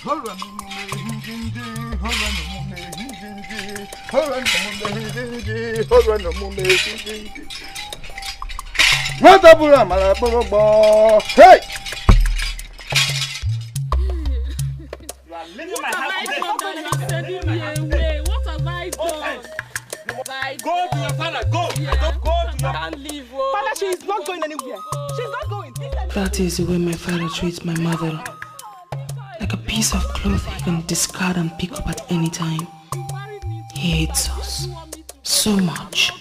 Hey! What have I done? Go to your father, go! Yeah. Go to your father. Leave. Father, she is not going anywhere. She's not going. That is the way my father treats my mother. Like a piece of cloth he can discard and pick up at any time. He hates us so much.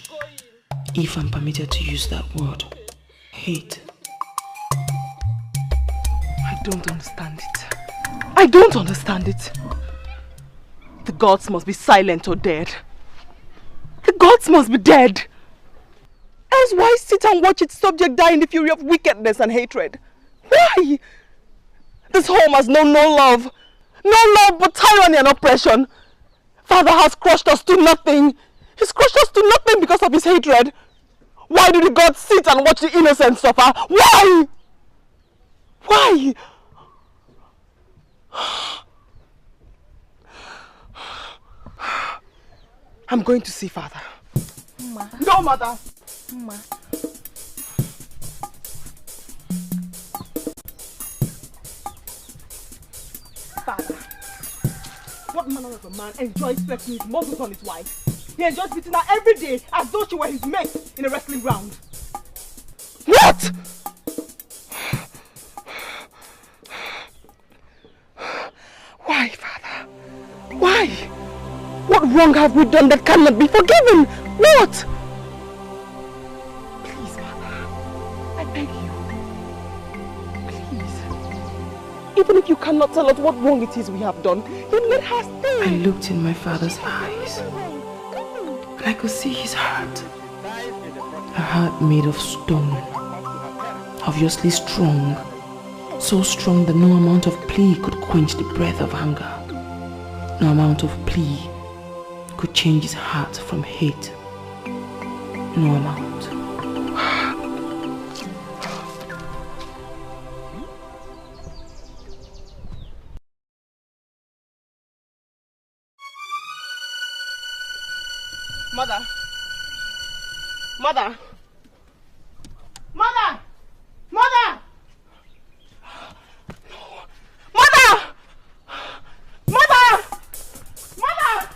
If I'm permitted to use that word. Hate. I don't understand it. I don't understand it. The gods must be silent or dead. The gods must be dead. Else why sit and watch its subject die in the fury of wickedness and hatred? Why? This home has known no love. No love but tyranny and oppression. Father has crushed us to nothing. He's crushed us to nothing because of his hatred. Why do the gods sit and watch the innocent suffer? Why? Why? I'm going to see Father. Ma. No, Mother. Ma. Father, what manner of a man enjoys flexing his muscles on his wife? He enjoys beating her every day as though she were his mate in a wrestling round. What? Why, Father? Why? What wrong have we done that cannot be forgiven? What? Please, Father, I beg you. Please. Even if you cannot tell us what wrong it is we have done, then let her stay. I looked in my father's eyes and I could see his heart. A heart made of stone. Obviously strong. So strong that no amount of plea could quench the breath of anger. No amount of plea could change his heart from hate. No amount. Mother! Mother! Mother! Mother! Mother! Mother! Mother!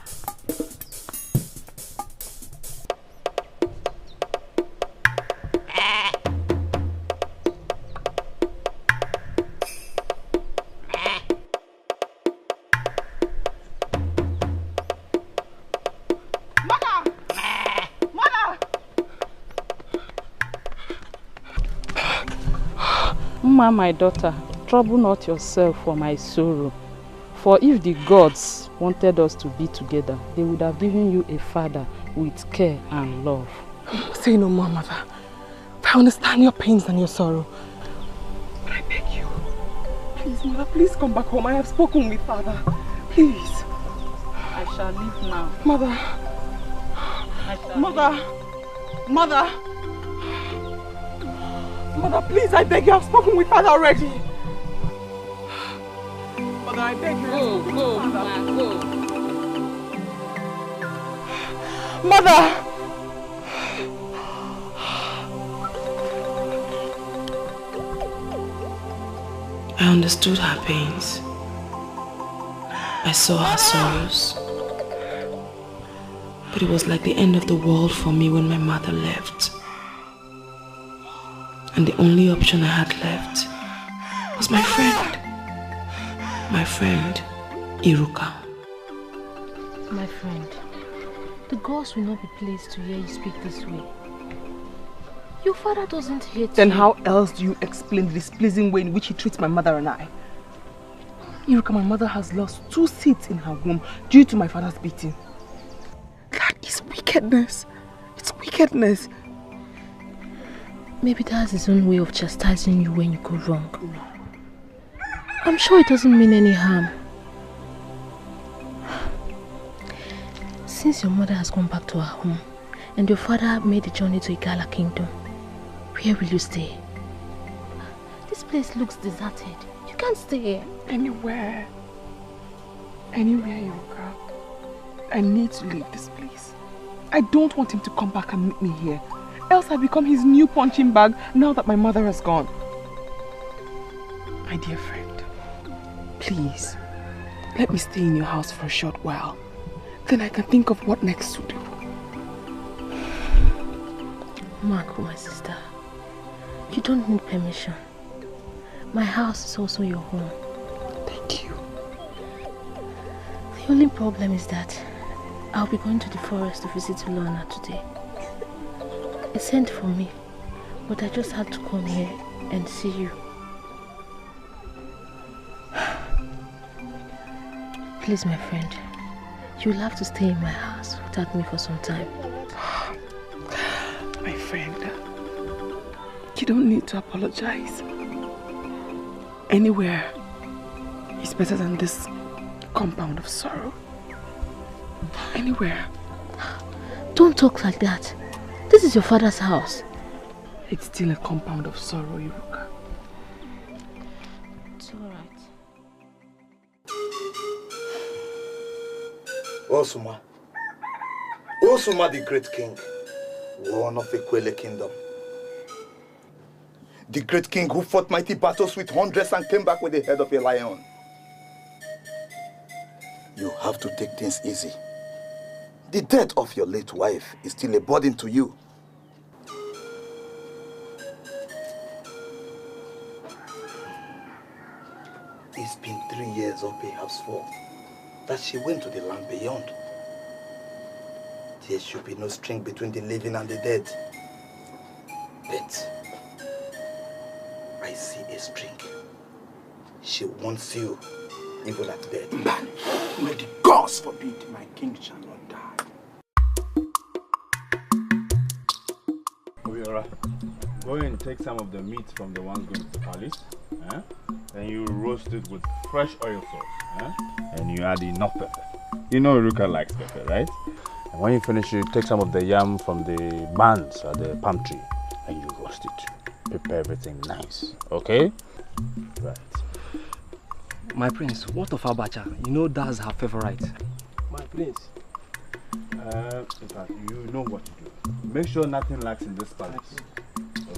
Ma, my daughter, trouble not yourself for my sorrow. For if the gods wanted us to be together, they would have given you a father with care and love. Say no more, Mother. I understand your pains and your sorrow. But I beg you, please, Mother, please come back home. I have spoken with Father. Please. I shall leave now. Mother. Mother. Mother. Mother, please, I beg you. I've spoken with Father already. Mother, I beg you. Go, Mama, go. Mother! I understood her pains. I saw her sorrows. But it was like the end of the world for me when my mother left. And the only option I had left was my friend. My friend, Iruka. My friend, the gods will not be pleased to hear you speak this way. Your father doesn't hate Then you. how else do you explain the displeasing way in which he treats my mother and I? Iruka, my mother has lost 2 seats in her womb due to my father's beating. That is wickedness. It's wickedness. Maybe that's his own way of chastising you when you go wrong. No. I'm sure it doesn't mean any harm. Since your mother has gone back to her home and your father made the journey to Igala Kingdom, where will you stay? This place looks deserted. You can't stay here. Anywhere. Anywhere you go, I need to leave this place. I don't want him to come back and meet me here. Else I become his new punching bag now that my mother has gone. My dear friend, please, let me stay in your house for a short while. Then I can think of what next to do. Marco, my sister, you don't need permission. My house is also your home. Thank you. The only problem is that I'll be going to the forest to visit Lorna today. It sent for me, but I just had to come here and see you. Please, my friend, you'll have to stay in my house without me for some time. My friend, you don't need to apologize. Anywhere is better than this compound of sorrow. Anywhere. Don't talk like that. This is your father's house. It's still a compound of sorrow, Iruka. It's alright. Osuma. Osuma the great king. One of the Kwele kingdom. The great king who fought mighty battles with hundreds and came back with the head of a lion. You have to take things easy. The death of your late wife is still a burden to you. It's been 3 years or perhaps 4 that she went to the land beyond. There should be no string between the living and the dead. But I see a string. She wants you, even at death. Man, may the gods forbid my king shall not die. Obiora, go and take some of the meat from the ones going to the palace. Then you roast it with fresh oil sauce. And you add enough pepper. You know Ruka likes pepper, right? And when you finish, you take some of the yam from the bands at the palm tree and you roast it. Prepare everything nice, okay? Right. My prince, what of Abacha? You know that's her favorite. My prince. In fact, you know what to do. Make sure nothing lacks in this palace,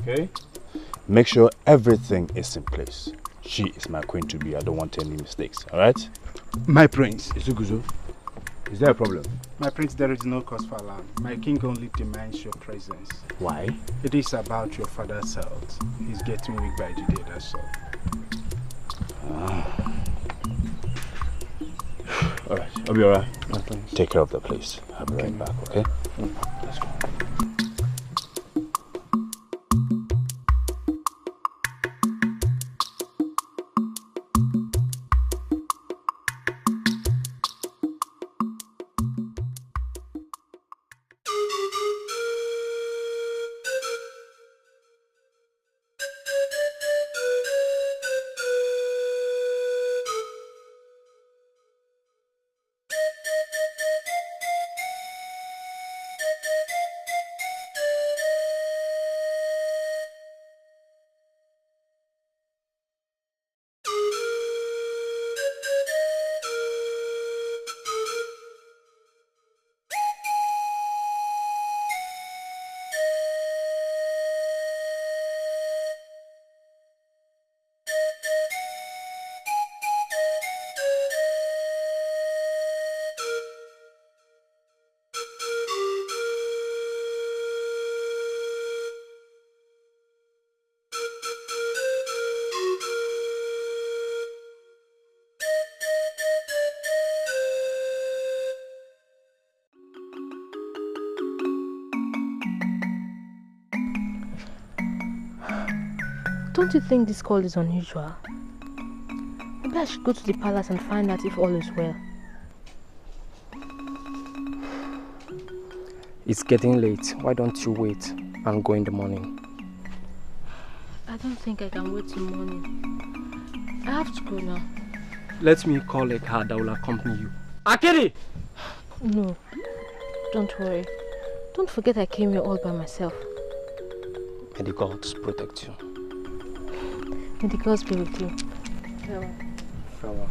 okay? Make sure everything is in place. She is my queen to be. I don't want any mistakes, alright? My prince. Isuguzo, is there a problem? My prince, there is no cause for alarm. My king only demands your presence. Why? It is about your father's health. He's getting weak by the day, that's all. Alright, Obiora, take care of the place. I'll be right back, okay? Let's go. Don't you think this call is unusual? Maybe I should go to the palace and find out if all is well. It's getting late. Why don't you wait and go in the morning? I don't think I can wait till morning. I have to go now. Let me call a car that will accompany you. Akiri! No, don't worry. Don't forget I came here all by myself. May the gods protect you. May the gods be with you. Farewell. Farewell.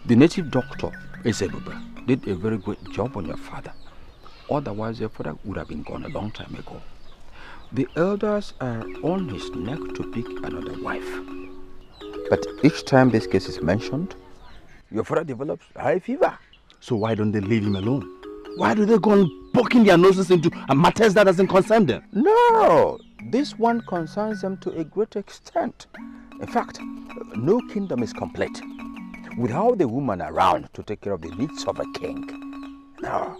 The native doctor, Ezebube, did a very great job on your father. Otherwise, your father would have been gone a long time ago. The elders are on his neck to pick another wife. But each time this case is mentioned, your father develops high fever. So why don't they leave him alone? Why do they go on poking their noses into matters that doesn't concern them? No, this one concerns them to a great extent. In fact, no kingdom is complete without the woman around to take care of the needs of a king. No,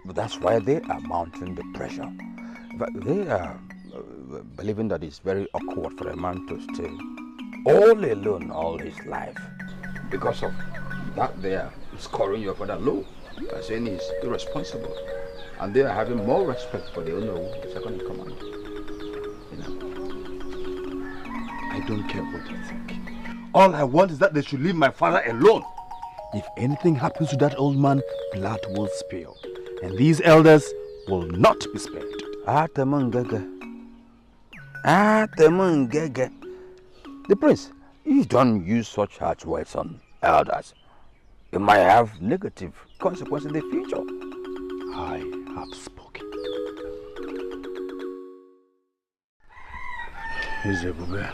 but that's why they are mounting the pressure. But they are believing that it's very awkward for a man to stay all alone all his life. Because of that, they are scoring your father low, saying he's irresponsible. And they are having more respect for the Ono, the second in command. You know. I don't care what you think. All I want is that they should leave my father alone. If anything happens to that old man, blood will spill. And these elders will not be spared. The prince, you don't use such harsh words on elders. It might have negative consequences in the future. I have spoken. Ezebube,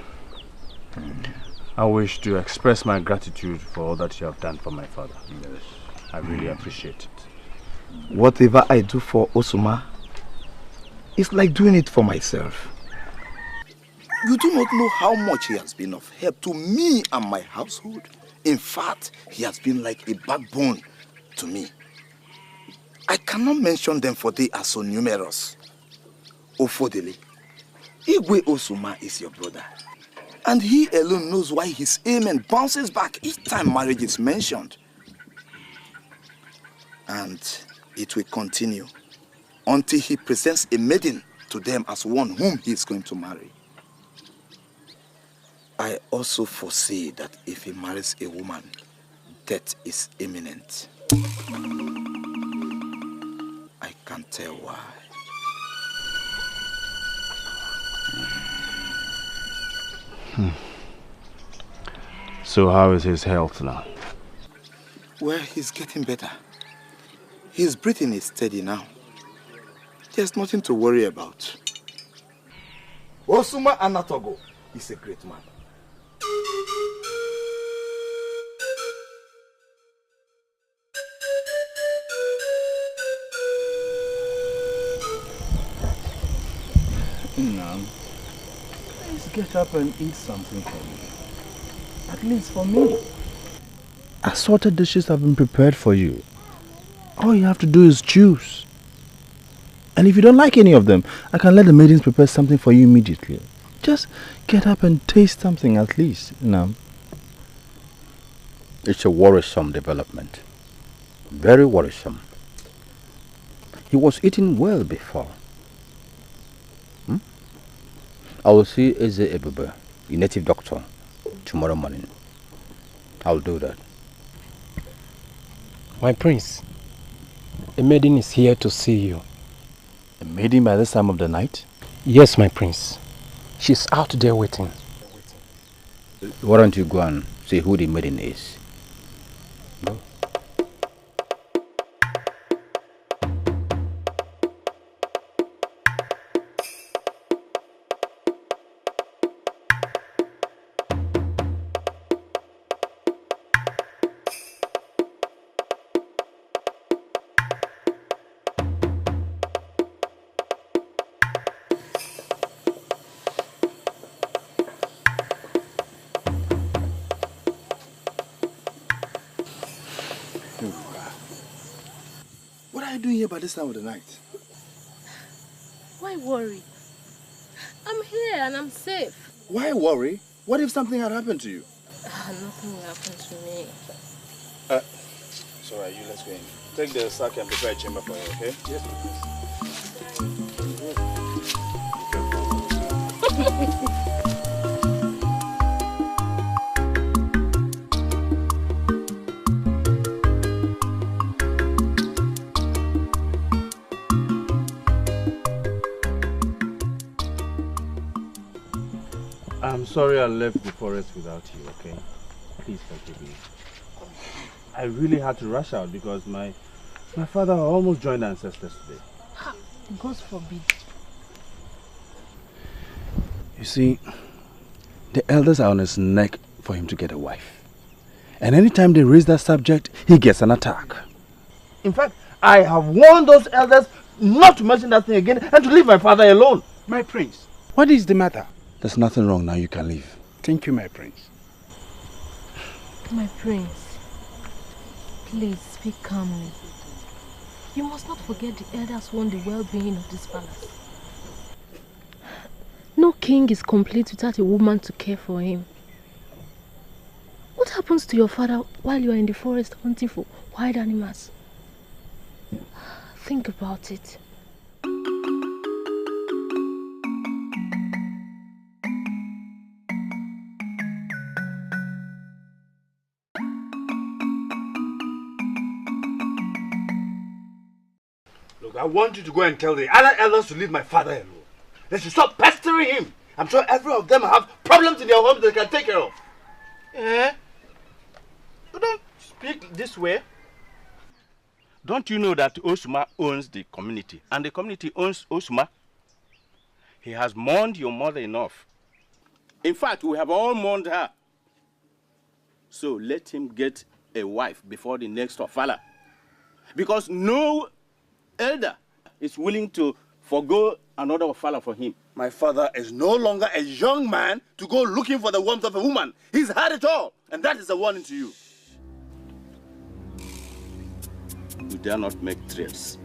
I wish to express my gratitude for all that you have done for my father. Yes. I really appreciate it. Whatever I do for Osuma, it's like doing it for myself. You do not know how much he has been of help to me and my household. In fact, he has been like a backbone to me. I cannot mention them for they are so numerous. Ofodele, Igwe Osuma is your brother. And he alone knows why his amen bounces back each time marriage is mentioned. And it will continue until he presents a maiden to them as one whom he is going to marry. I also foresee that if he marries a woman, death is imminent. I can't tell why. So how is his health now? Well, he's getting better. His breathing is steady now. There's nothing to worry about. Osuma Anatogo is a great man. Now, please get up and eat something for me. At least for me. Assorted dishes have been prepared for you. All you have to do is choose. And if you don't like any of them, I can let the maidens prepare something for you immediately. Just get up and taste something at least, It's a worrisome development. Very worrisome. He was eating well before. I will see Ezebube, the native doctor, tomorrow morning. I'll do that. My prince, a maiden is here to see you. A maiden by this time of the night? Yes, my prince. She's out there waiting. Why don't you go and see who the maiden is? Go. What are you doing here by this time of the night? Why worry? I'm here and I'm safe. Why worry? What if something had happened to you? Nothing will happen to me. It's alright, let's go in. Take the sack and prepare a chamber for you, okay? Yes, I'm sorry I left the forest without you, okay? Please forgive me. I really had to rush out because my father almost joined the ancestors today. God forbid. You see, the elders are on his neck for him to get a wife. And anytime they raise that subject, he gets an attack. In fact, I have warned those elders not to mention that thing again and to leave my father alone. My prince, what is the matter? There's nothing wrong now, you can leave. Thank you, my prince. My prince, please speak calmly. You must not forget the elders want the well-being of this palace. No king is complete without a woman to care for him. What happens to your father while you are in the forest hunting for wild animals? Think about it. Look, I want you to go and tell the other elders to leave my father alone. They should stop pestering him. I'm sure every of them have problems in their homes they can take care of. Eh? You don't speak this way. Don't you know that Osuma owns the community and the community owns Osuma? He has mourned your mother enough. In fact, we have all mourned her. So let him get a wife before the next Ofala. Because no elder is willing to forgo another Ofala for him. My father is no longer a young man to go looking for the warmth of a woman. He's had it all, and that is a warning to you. You dare not make threats.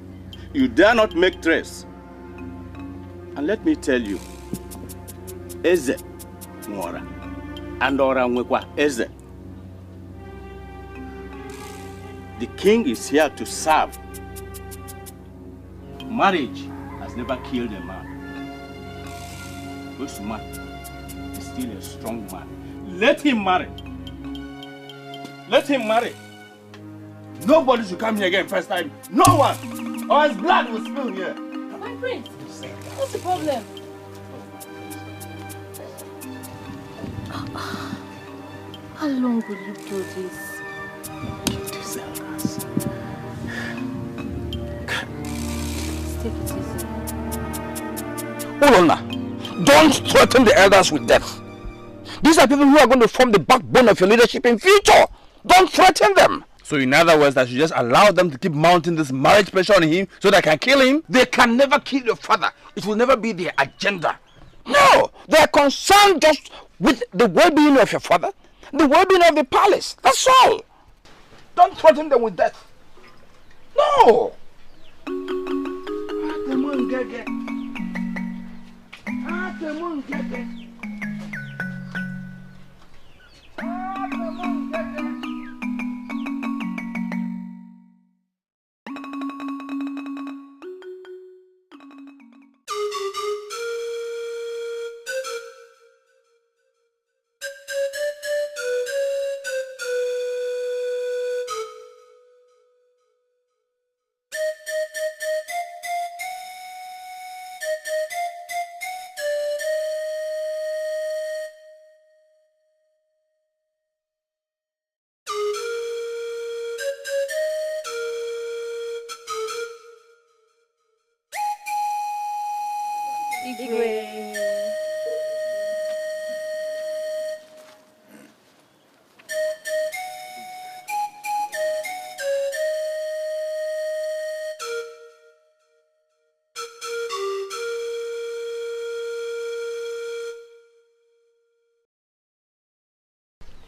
You dare not make threats. And let me tell you, Eze Mwara and Ora Nwekwa Eze. The king is here to serve. Marriage has never killed a man. Osuma is still a strong man. Let him marry. Let him marry. Nobody should come here again first time. No one. Or his blood will spill here. My prince, what's the problem? How long will you do this? These elders. Take it easy. Hold on now. Don't threaten the elders with death. These are people who are going to form the backbone of your leadership in future. Don't threaten them. So in other words, I should just allow them to keep mounting this marriage pressure on him so that I can kill him? They can never kill your father. It will never be their agenda. No, they are concerned just with the well-being of your father, the well-being of the palace. That's all. Don't threaten them with death. No.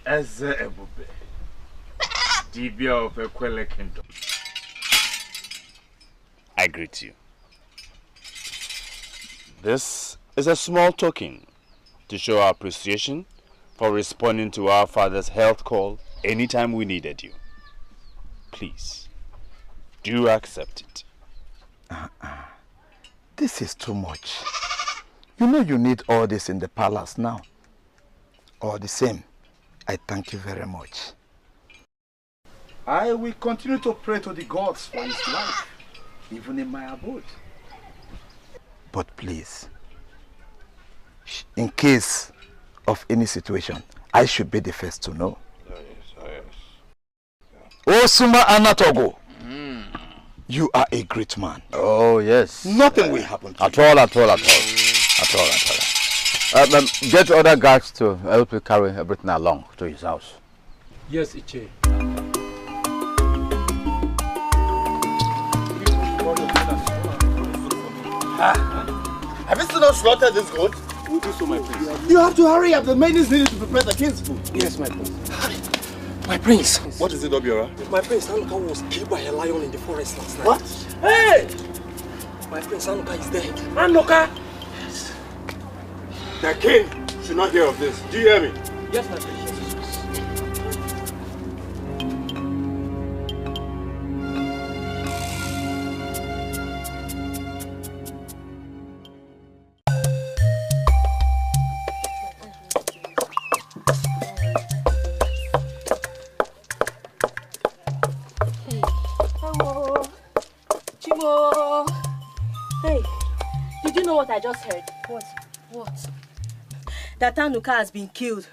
Eze Ebube, Dibia of Ekwele Kingdom. I greet you. This is a small token to show our appreciation for responding to our father's health call anytime we needed you. Please, do accept it. This is too much. You know you need all this in the palace now. All the same, I thank you very much. I will continue to pray to the gods for his life, even in my abode. But please, in case of any situation, I should be the first to know. Oh yes. Osuma Anatogo. You are a great man. Oh, yes. Nothing will happen to you. At all. Get other guards to help you carry everything along to his house. Yes, Iche. Have you still not slaughtered this goat? We'll do so, my prince. You have to hurry up. The maid is needed to prepare the king's food. Yes, my prince. My prince. What is it, Obiora? My prince, Anuka was killed by a lion in the forest last night. What? Hey! My prince, Anuka is dead. Anuka! Yes. The king should not hear of this. Do you hear me? Yes, my prince. I just heard. What? That Anuka has been killed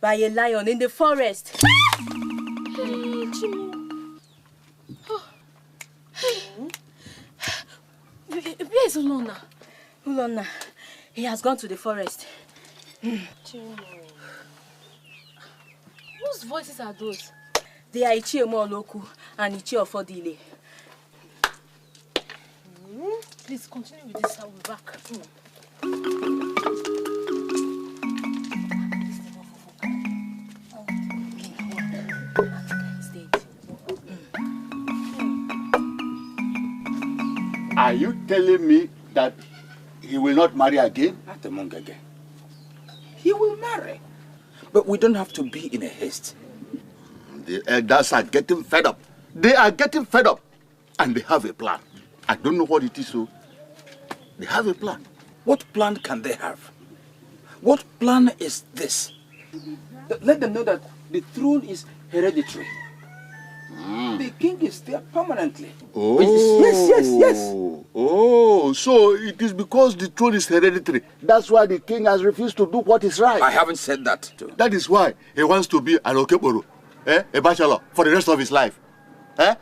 by a lion in the forest. Hey, Chimo. Oh. Hey. Where is Ulona? Ulona, he has gone to the forest. Chimo. Whose voices are those? They are Ichie Moloku and Ichie Ofodile. Please continue with this. I'll be back. Are you telling me that he will not marry again? Not among again. He will marry. But we don't have to be in a haste. The elders are getting fed up. They are getting fed up. And they have a plan. I don't know what it is, so they have a plan. What plan can they have? What plan is this? Let them know that the throne is hereditary. The king is there permanently. Oh. Yes. Oh, so it is because the throne is hereditary. That's why the king has refused to do what is right. I haven't said that. That is why he wants to be an Okeboro, a bachelor, for the rest of his life. That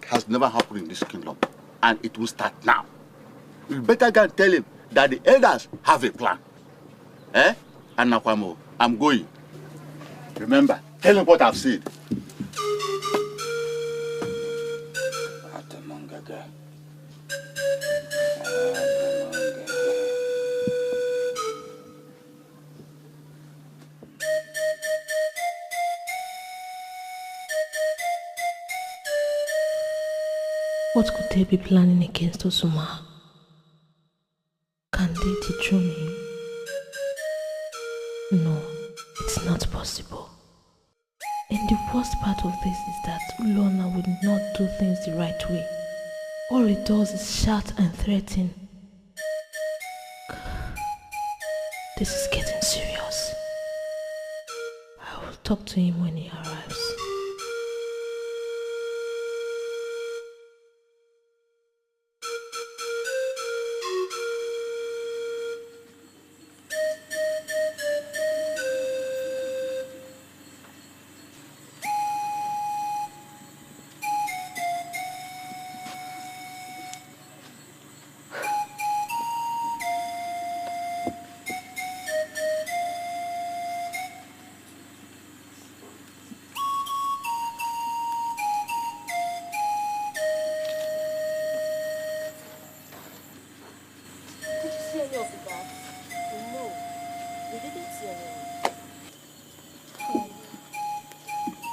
has never happened in this kingdom. And it will start now. You better go and tell him that the elders have a plan. Anakwamo, I'm going. Remember, tell him what I've said. What could they be planning against Osuma? Can they dethrone him? No, it's not possible. And the worst part of this is that Ulona would not do things the right way. All he does is shout and threaten. This is getting serious. I will talk to him when he arrives.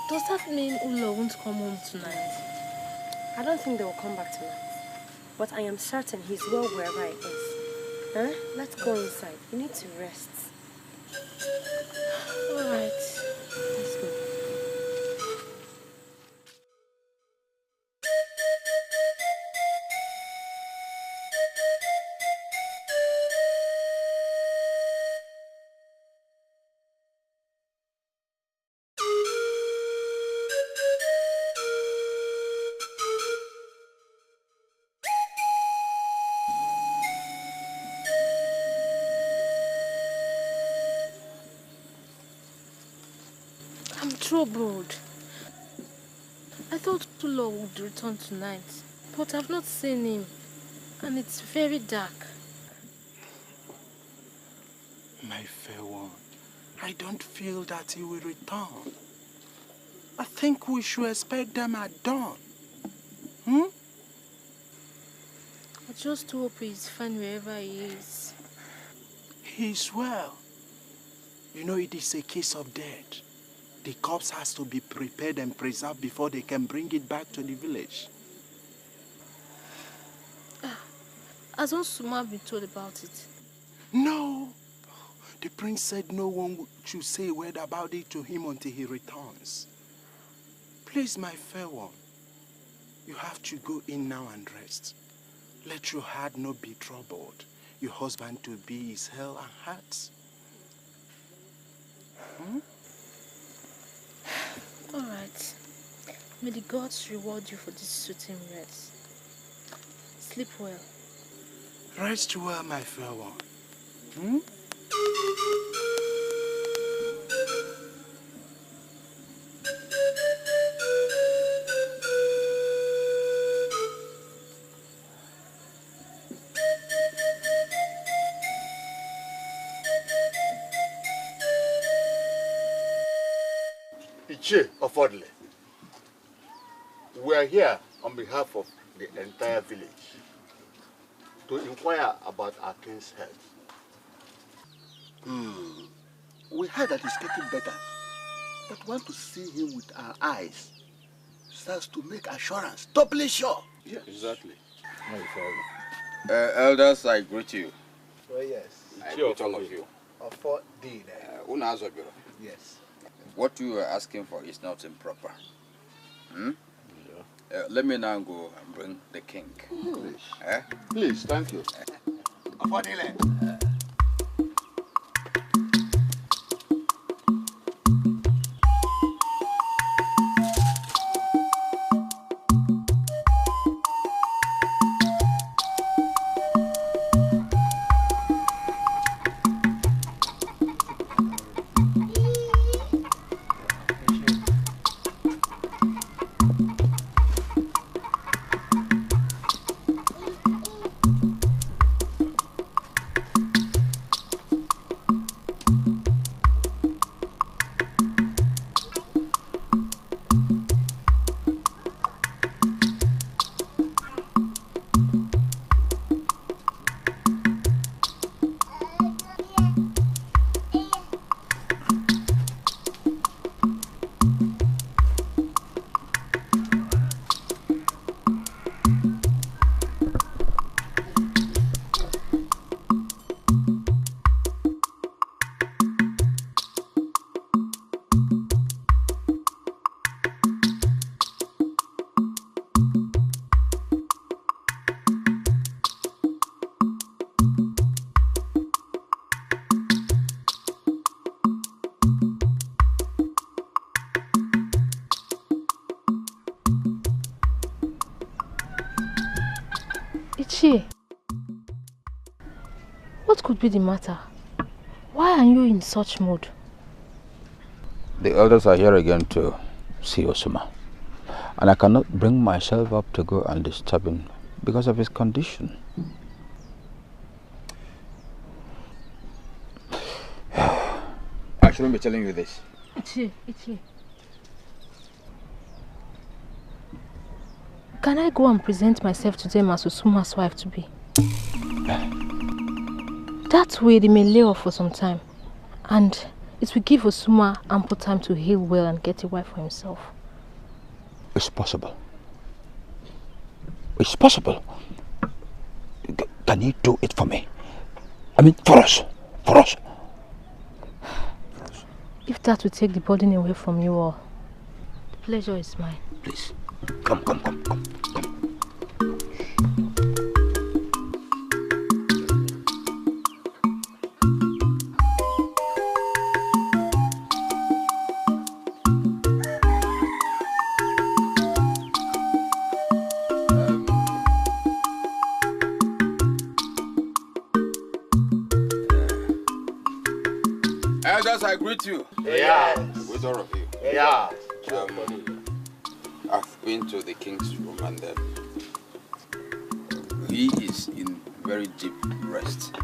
Does that mean Ulo won't come home tonight? I don't think they will come back tonight. But I am certain he's well wherever he is. Let's go inside. We need to rest. Alright. Let's go. I'm troubled. I thought Tulo would return tonight, but I've not seen him, and it's very dark. My fair one, I don't feel that he will return. I think we should expect them at dawn. I just hope he's fine wherever he is. He's well. You know, it is a case of death. The corpse has to be prepared and preserved before they can bring it back to the village. Has Suma been told about it? No. The prince said no one should say a word about it to him until he returns. Please, my fair one, you have to go in now and rest. Let your heart not be troubled. Your husband to be is hell and heart. All right. May the gods reward you for this soothing rest. Sleep well. Rest well, my fair one. Iche of Odle, we are here on behalf of the entire village to inquire about our king's health. We heard that he's getting better, but want to see him with our eyes so as to make assurance doubly sure. Yeah, exactly. Elders, I greet you. Oh, yes. I greet all of you. Of what deed? Yes. What you are asking for is not improper. Let me now go and bring the king. Please, thank you. What could be the matter? Why are you in such mood? The elders are here again to see Osuma. And I cannot bring myself up to go and disturb him because of his condition. I shouldn't be telling you this. Ichi. Can I go and present myself to them as Osuma's wife to be? That way they may lay off for some time, and it will give Osuma ample time to heal well and get a wife for himself. It's possible. It's possible. Can you do it for me? I mean, for us. For us. If that will take the burden away from you all, the pleasure is mine. Please, come. Elders, I greet you. Yeah. With all of you. Yeah. I've been to the king's room and he is in very deep rest.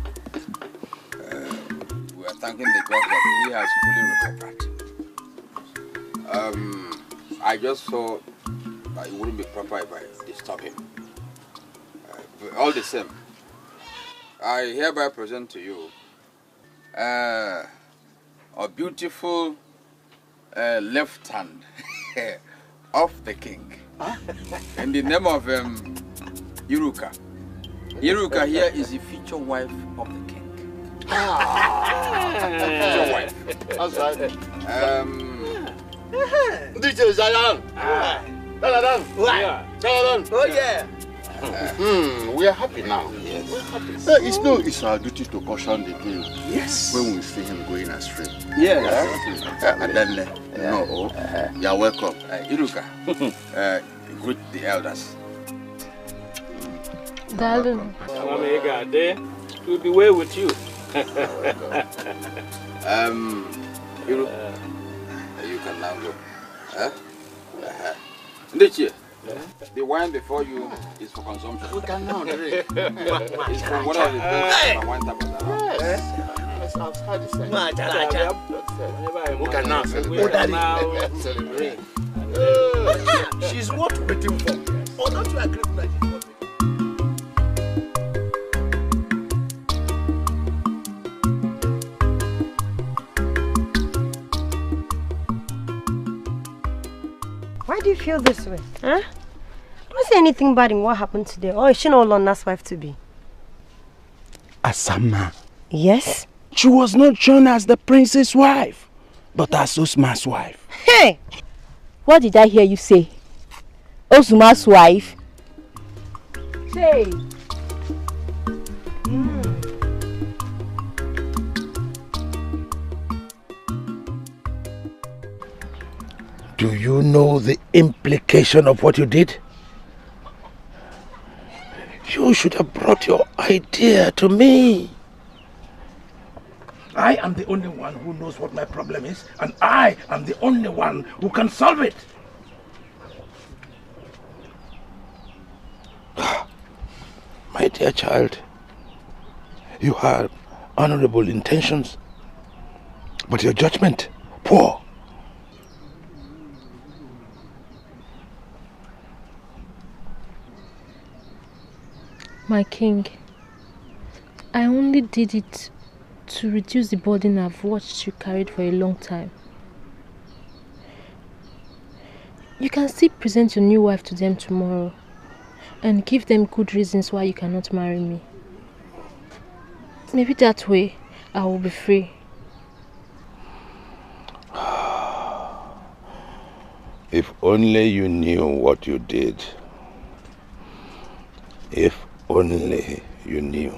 We are thanking the God that he has fully recovered. I just thought it wouldn't be proper if I disturb him. But all the same, I hereby present to you a beautiful left hand of the king. In the name of Iruka. Iruka here is the future wife of the king. Future wife. That's right. Oh yeah. We are happy now. Yes. We're happy. It's our duty to caution the king. Yes. When we see him going astray. Yes. And then, you are welcome. Iruka, greet the elders. Darling. We'll be well with you. You can now go. Ndichie, the wine before you is for consumption. We can now drink. It's from one of the best wine taps around. Yes, outside the same. We can now celebrate. She's worth waiting for. Oh, don't you agree with that? Why do you feel this way? Huh? I don't see anything bad in what happened today. Or is she not Lorna's wife to be? Asama. Yes? She was not shown as the prince's wife, but as Osman's wife. Hey! What did I hear you say? Osman's wife? Say! Do you know the implication of what you did? You should have brought your idea to me. I am the only one who knows what my problem is, and I am the only one who can solve it. My dear child, you have honorable intentions, but your judgment, poor. My king, I only did it to reduce the burden I've watched you carried for a long time. You can still present your new wife to them tomorrow and give them good reasons why you cannot marry me. Maybe that way I will be free. If only you knew what you did. If only you knew.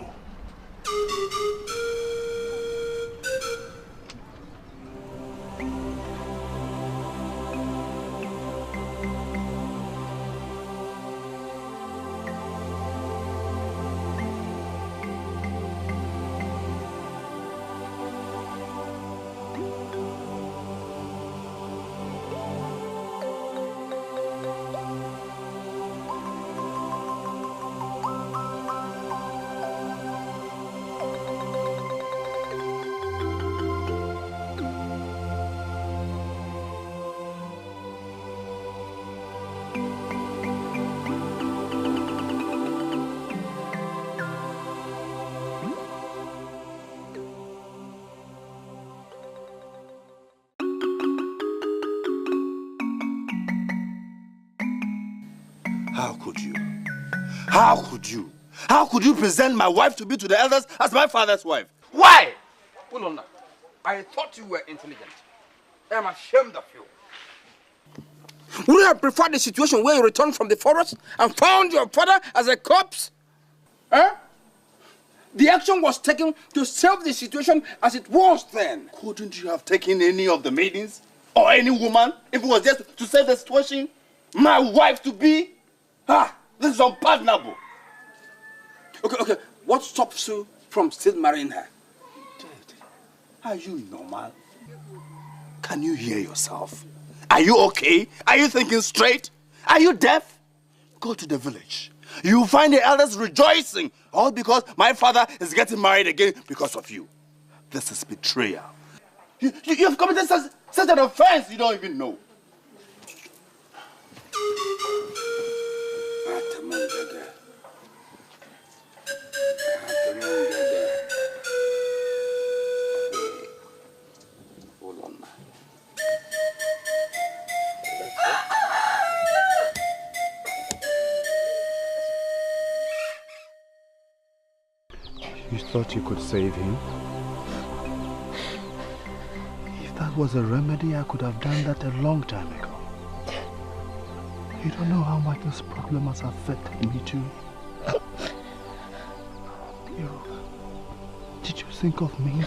How could you? How could you? How could you present my wife to be to the elders as my father's wife? Why? Ulona, I thought you were intelligent. I am ashamed of you. Would you have preferred the situation where you returned from the forest and found your father as a corpse? Huh? The action was taken to save the situation as it was then. Couldn't you have taken any of the maidens? Or any woman? If it was just to save the situation? My wife to be? Ah, this is unpardonable. Okay. What stops you from still marrying her? Are you normal? Can you hear yourself? Are you okay? Are you thinking straight? Are you deaf? Go to the village. You'll find the elders rejoicing, all because my father is getting married again because of you. This is betrayal. You have committed such an offense you don't even know. Hold on. You thought you could save him? If that was a remedy, I could have done that a long time ago. You don't know how much this problem has affected me too. Did you think of me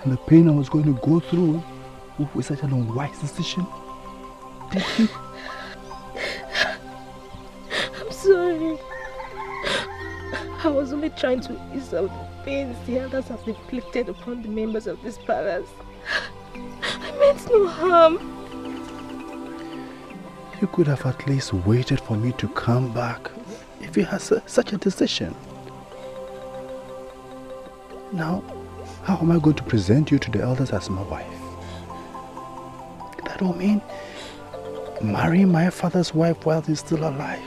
and the pain I was going to go through with such an unwise decision? Did you? I'm sorry. I was only trying to ease out the pains the elders have inflicted upon the members of this palace. I meant no harm. You could have at least waited for me to come back if you had such a decision. Now, how am I going to present you to the elders as my wife? That will mean marrying my father's wife while he's still alive.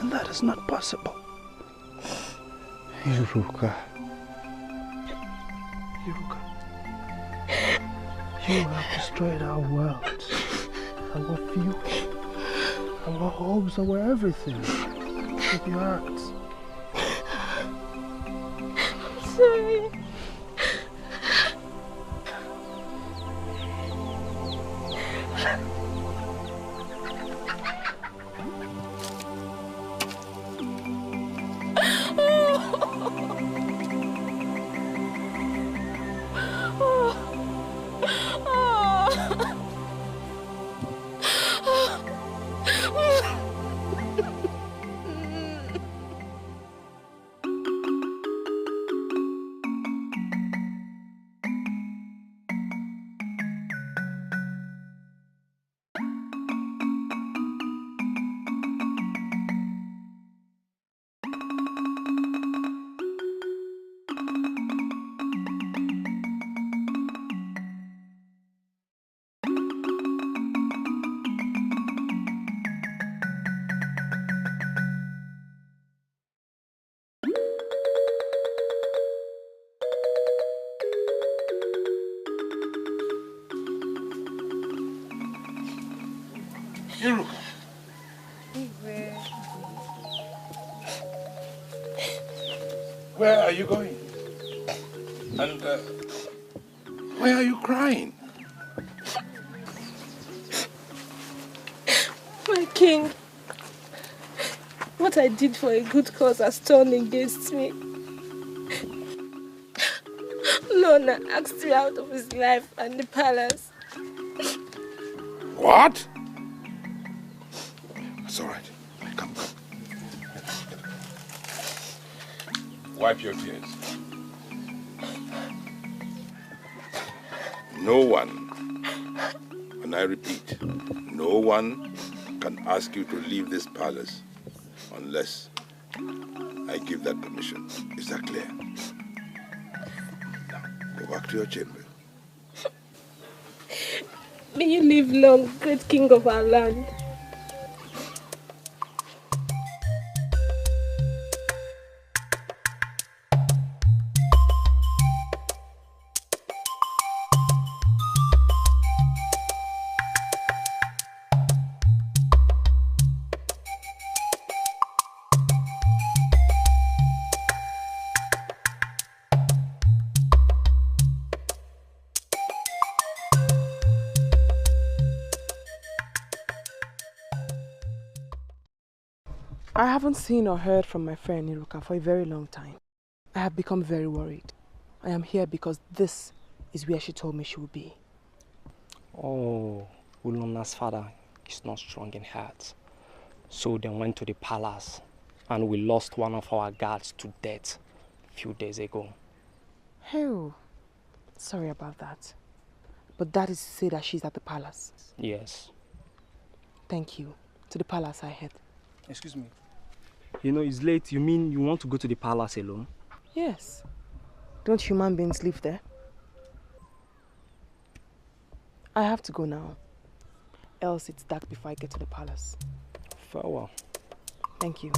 And that is not possible. Iruka. You have destroyed our world, our future, our hopes, our everything with your acts. I'm sorry. Where are you going? And why are you crying? My king, what I did for a good cause has turned against me. Lorna asked me out of his life and the palace. What? It's all right. Come. Wipe your tears. No one, and I repeat, no one can ask you to leave this palace unless I give that permission. Is that clear? Now, go back to your chamber. May you live long, great king of our land. I haven't seen or heard from my friend Iruka for a very long time. I have become very worried. I am here because this is where she told me she would be. Oh, Ulona's father is not strong in heart. So they went to the palace and we lost one of our guards to death a few days ago. Oh, sorry about that. But that is to say that she's at the palace. Yes. Thank you. To the palace, I heard. Excuse me. You know, it's late. You mean you want to go to the palace alone? Yes. Don't human beings live there? I have to go now. Else it's dark before I get to the palace. Farewell. Thank you.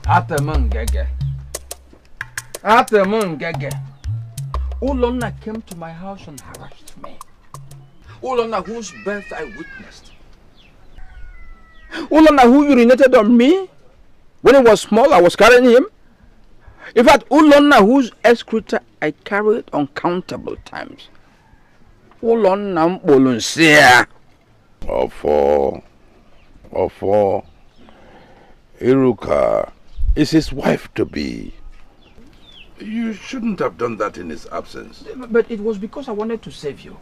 Atamungege. Ulonna came to my house and harassed me. Ulonna, whose birth I witnessed. Ulonna, who urinated on me. When he was small, I was carrying him. In fact, Ulonna, whose excreta I carried uncountable times. Ulonna Mbolunsia. Ofo, Iruka is his wife to be. You shouldn't have done that in his absence. But it was because I wanted to save you.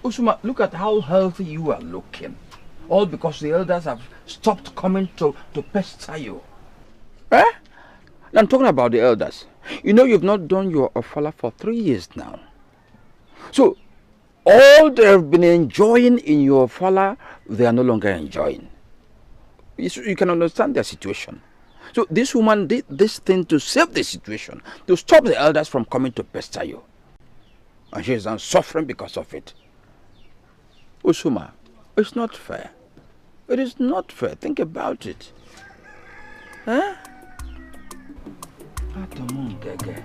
Usuma, look at how healthy you are looking. All because the elders have stopped coming to pester you. Eh? I'm talking about the elders. You know you've not done your ofala for 3 years now. So, all they have been enjoying in your ofala, they are no longer enjoying. You can understand their situation. So this woman did this thing to save the situation, to stop the elders from coming to pester you. And she is suffering because of it. Usuma, it's not fair. It is not fair. Think about it. Huh? Atomungege.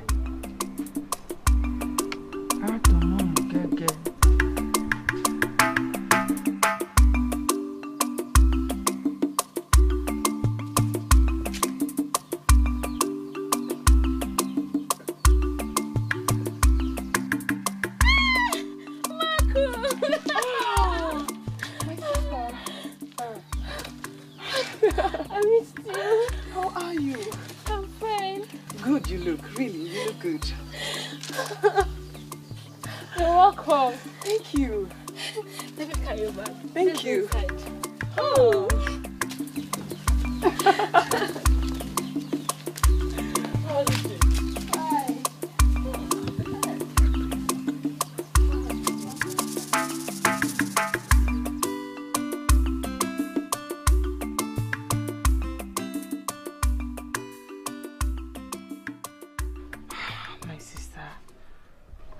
I missed you. How are you? I'm fine. Good, you look. Really, you look good. You're welcome. Thank you. Let me carry you back. Thank you. Inside. Oh.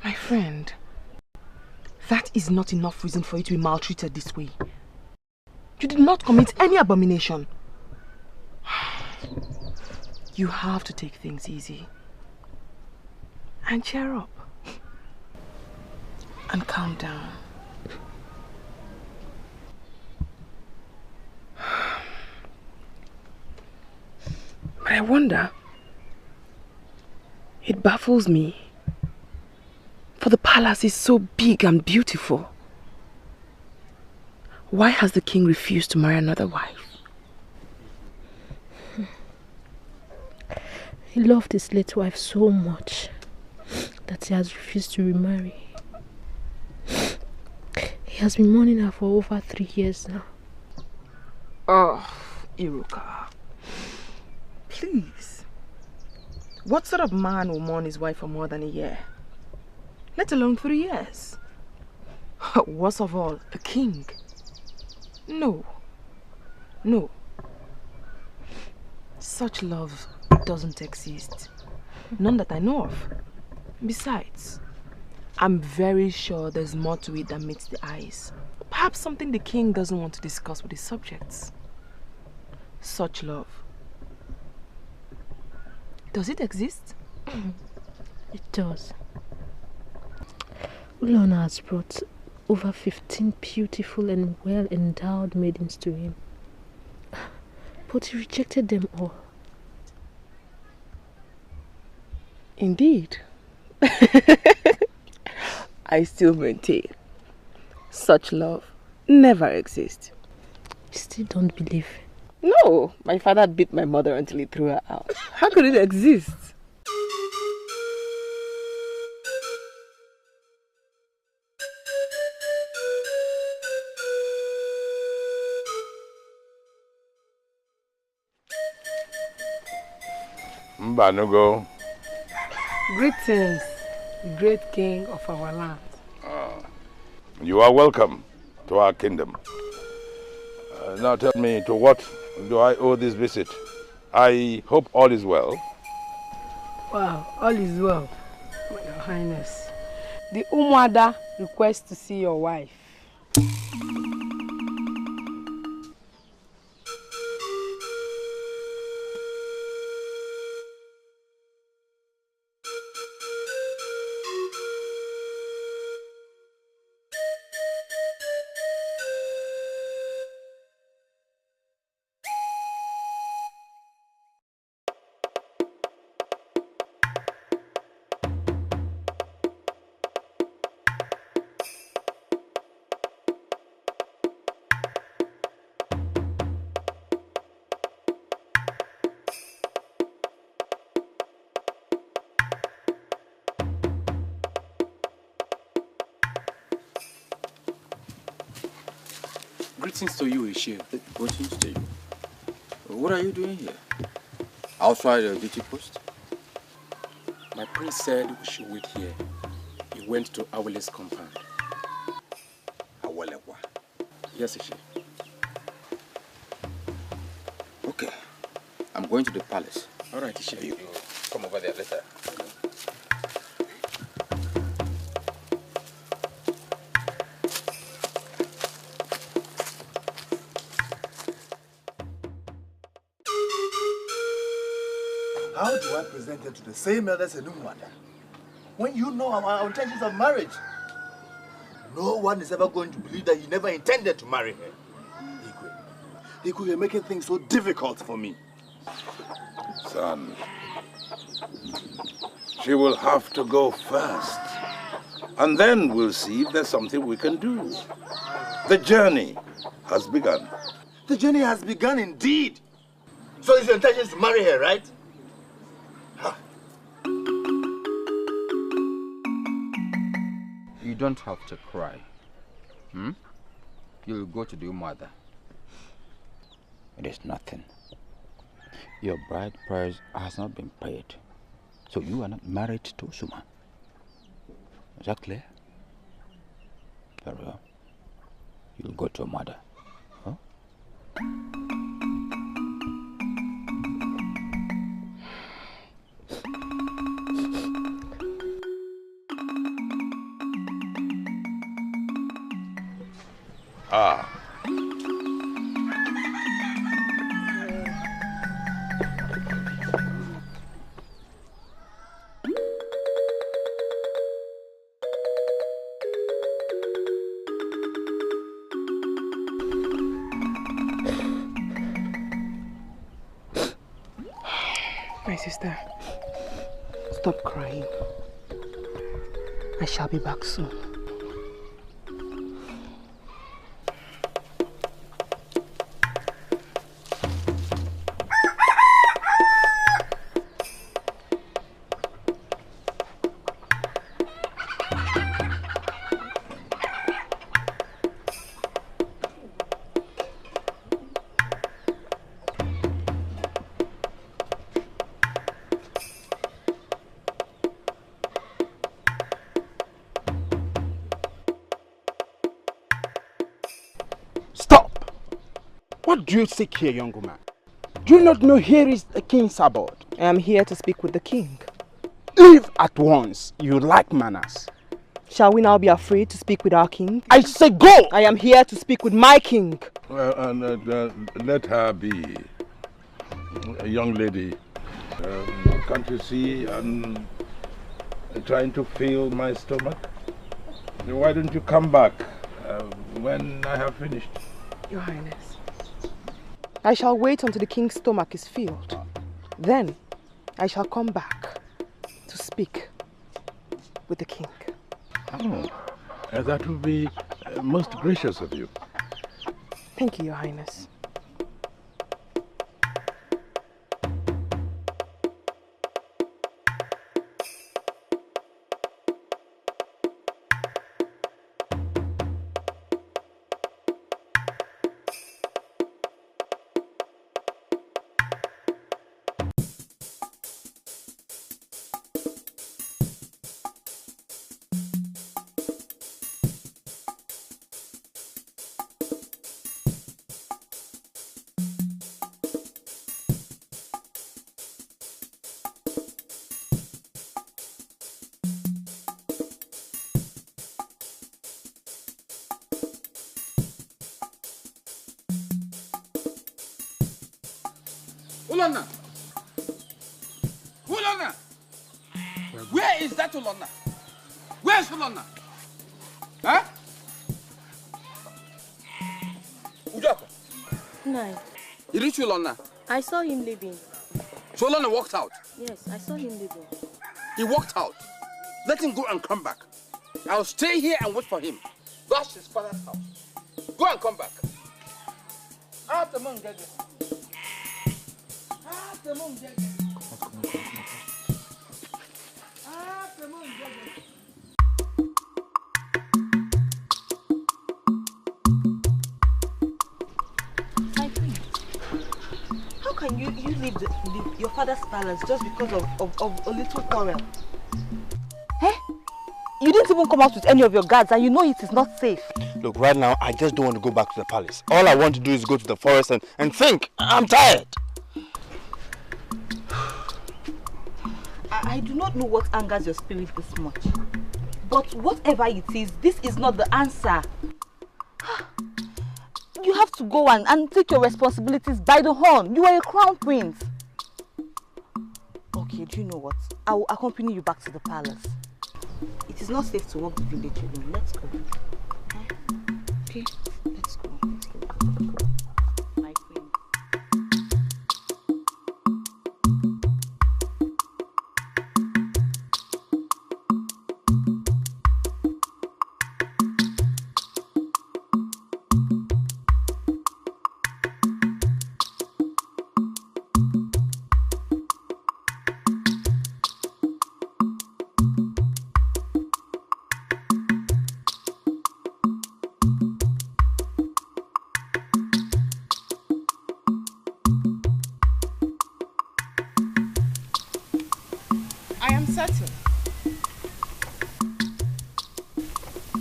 My friend, that is not enough reason for you to be maltreated this way. You did not commit any abomination. You have to take things easy. And cheer up. And calm down. But I wonder, it baffles me. For the palace is so big and beautiful. Why has the king refused to marry another wife? He loved his late wife so much that he has refused to remarry. He has been mourning her for over 3 years now. Oh, Iruka. Please. What sort of man will mourn his wife for more than a year? Let alone 3 years. Worst of all, a king. No. No. Such love doesn't exist. None that I know of. Besides, I'm very sure there's more to it than meets the eyes. Perhaps something the king doesn't want to discuss with his subjects. Such love. Does it exist? It does. Ulonna has brought over 15 beautiful and well-endowed maidens to him. But he rejected them all. Indeed. I still maintain such love never exists. You still don't believe? No, my father beat my mother until he threw her out. How could it exist? Mbanugo. Greetings, the great king of our land. You are welcome to our kingdom. Now tell me, to what do I owe this visit? I hope all is well. Wow, all is well, Your Highness. The Umuada requests to see your wife. Greetings to you, Ishir. Greetings to you. What are you doing here? Outside the duty post? My prince said we should wait here. He went to Awele's compound. Awelewa? Yes, Ishir. Okay. I'm going to the palace. All right, Ishir. You come over there later. How do I present her to the same elders in Umwanda when you know our intentions of marriage? No one is ever going to believe that he never intended to marry her. Igwe, you're making things so difficult for me. Son, she will have to go first. And then we'll see if there's something we can do. The journey has begun. The journey has begun indeed. So it's your intention to marry her, right? You don't have to cry. You'll go to your mother. It is nothing. Your bride price has not been paid. So you are not married to Usuma. Is that clear? Very well. You'll go to your mother. Huh? Ah. My sister, stop crying. I shall be back soon. What do you seek here, young woman? Do you not know here is the king's abode? I am here to speak with the king. Leave at once. You lack manners. Shall we now be afraid to speak with our king? I say go! I am here to speak with my king. Well, let her be. A young lady. Can't you see I'm trying to fill my stomach? Why don't you come back when I have finished? Your Highness, I shall wait until the king's stomach is filled. Then I shall come back to speak with the king. Oh, that would be most gracious of you. Thank you, Your Highness. Ulana! Ulana! Where is that Ulana? Where's Ulana? Huh? Ujako. No. You reached Ulana? I saw him leaving. So Ulana walked out? Yes, I saw him leaving. He walked out. Let him go and come back. I'll stay here and wait for him. That's his father's house. Go and come back. After Mom, After Mom, After Mom, My friend, how can you leave your father's palace just because of a little quarrel? Eh? You didn't even come out with any of your guards and you know it is not safe. Look, right now, I just don't want to go back to the palace. All I want to do is go to the forest and think. I'm tired. I do not know what angers your spirit this much. But whatever it is, this is not the answer. You have to go and take your responsibilities by the horn. You are a crown prince. Okay, do you know what? I will accompany you back to the palace. It is not safe to walk the village alone. Let's go. Okay, let's go. Let's go. My queen.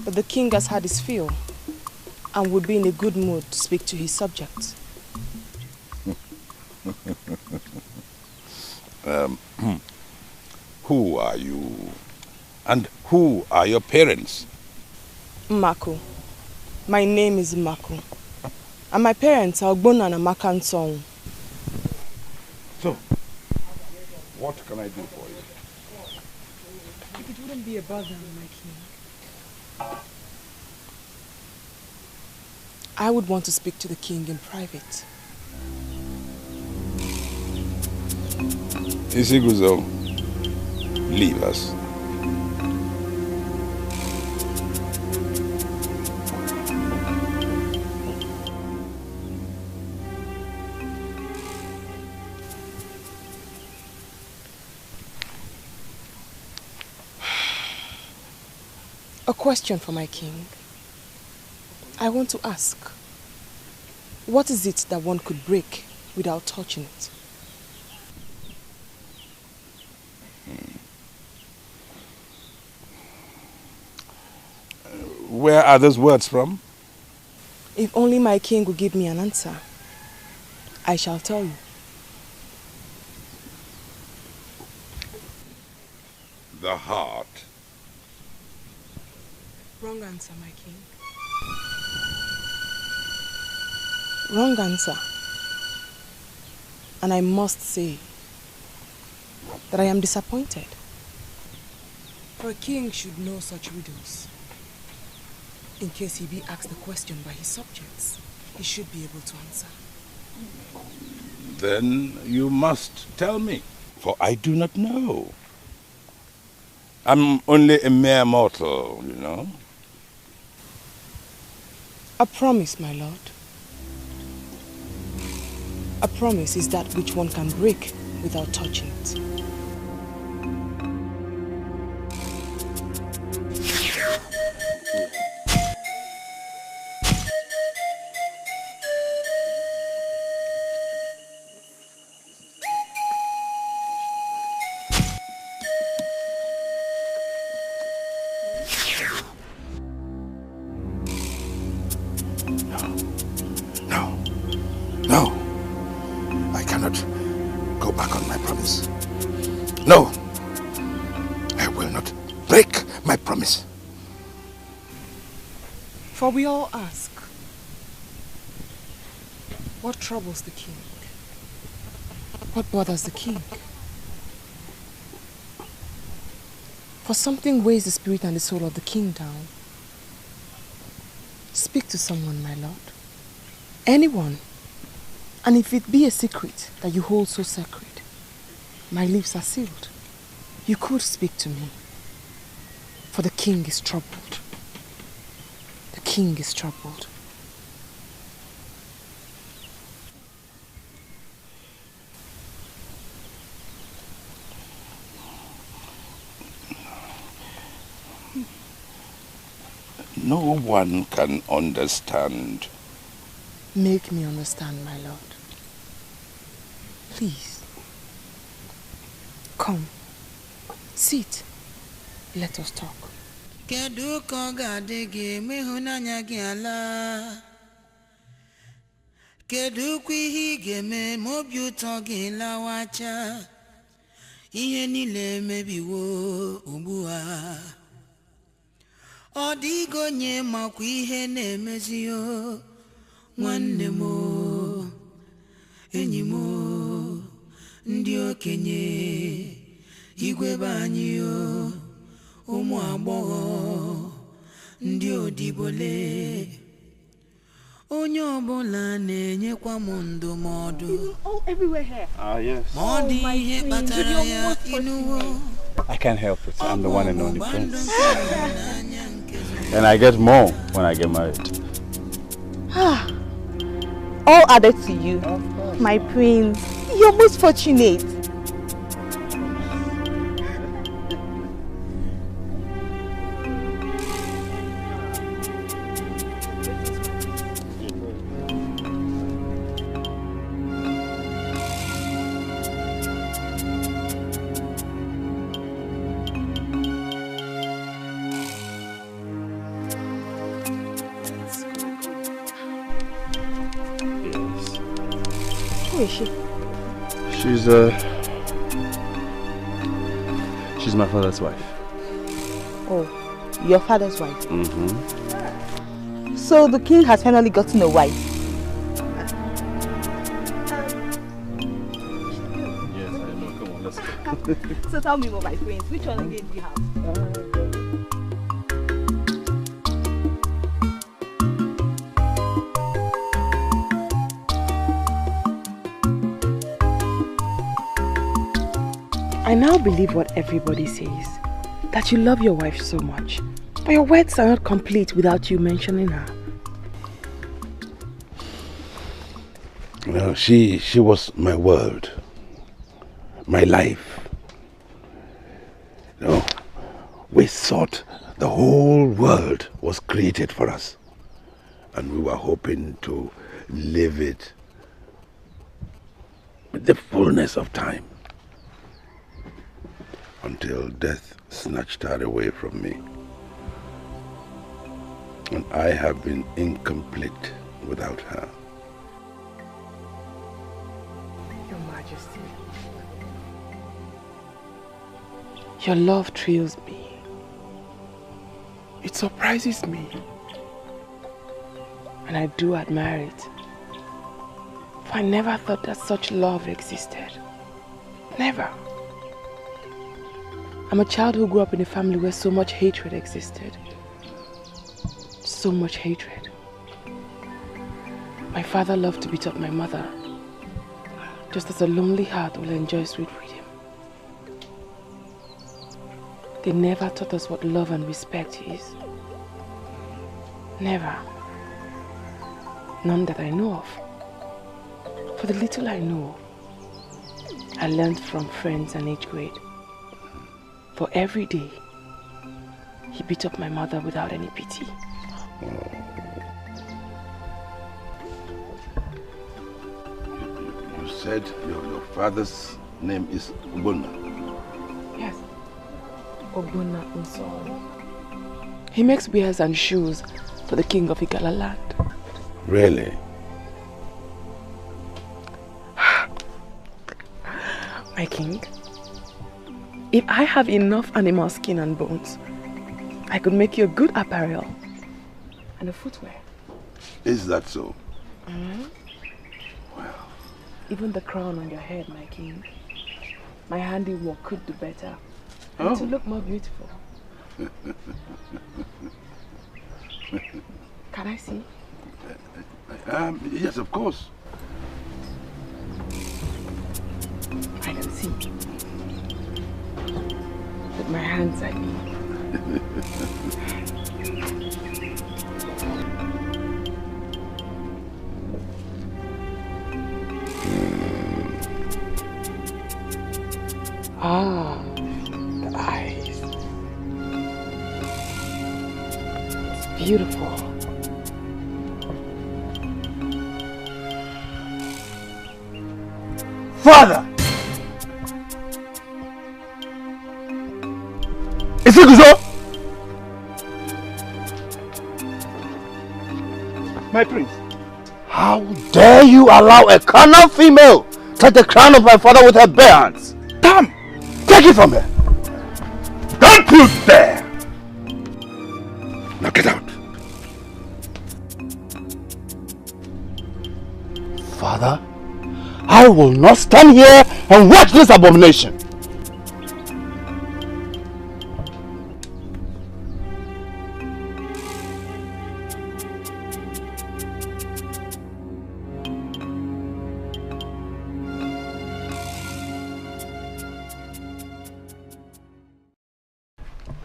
The king has had his fill and would be in a good mood to speak to his subjects. Who are you? And who are your parents? Mako. My name is Mako. And my parents are Ogbonna and Amakan Song. So, what can I do for you? If it wouldn't be a bother, my king. I would want to speak to the king in private. Isiguzo, leave us. A question for my king. I want to ask, what is it that one could break without touching it? Where are those words from? If only my king would give me an answer, I shall tell you. The heart. Wrong answer, my king. Wrong answer. And I must say that I am disappointed. For a king should know such riddles. In case he be asked the question by his subjects, he should be able to answer. Then you must tell me, for I do not know. I'm only a mere mortal, you know. A promise, my lord. A promise is that which one can break without touching it. No, I will not break my promise. For we all ask, what troubles the king? What bothers the king? For something weighs the spirit and the soul of the king down. Speak to someone, my lord. Anyone. And if it be a secret that you hold so sacred, my lips are sealed. You could speak to me. For the king is troubled. The king is troubled. No one can understand. Make me understand, my lord. Please. Come. Sit. Let us talk. Kedu ka ọ ga-adị gị ma ịhụnanya gị ala? Kedu kwa ihe ị ga-eme ma obi ụtọ gị lawacha? Ihe niile emebiwo ugbu a. Ọ dịghị onye makwa ihe na-emezi o. Nwanne m o, enyi m o, ndị okenye, igwe be anyị o, ụmụ agbọghọ, ndị odibole, onye ọbụla na-enyekwa m ndụmọdụ. All everywhere here. Yes. Ma ọ dị ihe kpatara ya inuwo. I can't help it. I'm the one and only prince. And I get more when I get married. All added to you, my prince. You're most fortunate. Who is she? She's my father's wife. Oh, your father's wife? Mm-hmm. So the king has finally gotten a wife? Yes, I know. Come on, let's go. So tell me more, my prince. Which one again do you have? I now believe what everybody says, that you love your wife so much, but your words are not complete without you mentioning her. Well, she was my world, my life. You know, we thought the whole world was created for us, and we were hoping to live it with the fullness of time, until death snatched her away from me. And I have been incomplete without her. Your Majesty, your love thrills me. It surprises me. And I do admire it. For I never thought that such love existed. Never. I'm a child who grew up in a family where so much hatred existed. So much hatred. My father loved to beat up my mother, just as a lonely heart will enjoy sweet freedom. They never taught us what love and respect is. Never. None that I know of. For the little I know, I learned from friends and 8th grade. For every day, he beat up my mother without any pity. You said your father's name is Ogbonna. Yes. Ogbonna Unso. He makes wares and shoes for the king of Igala land. Really? My king, if I have enough animal skin and bones, I could make you a good apparel and a footwear. Is that so? Mm-hmm. Well, Even the crown on your head, my king. My handiwork could do better. And Oh. to look more beautiful. Can I see? Yes, of course. I can see. With my hands, I mean. Ah, the eyes. It's beautiful. Father! Is it so? My prince. How dare you allow a carnal female touch the crown of my father with her bare hands? Damn! Take it from her! Don't you dare! Now get out! Father, I will not stand here and watch this abomination.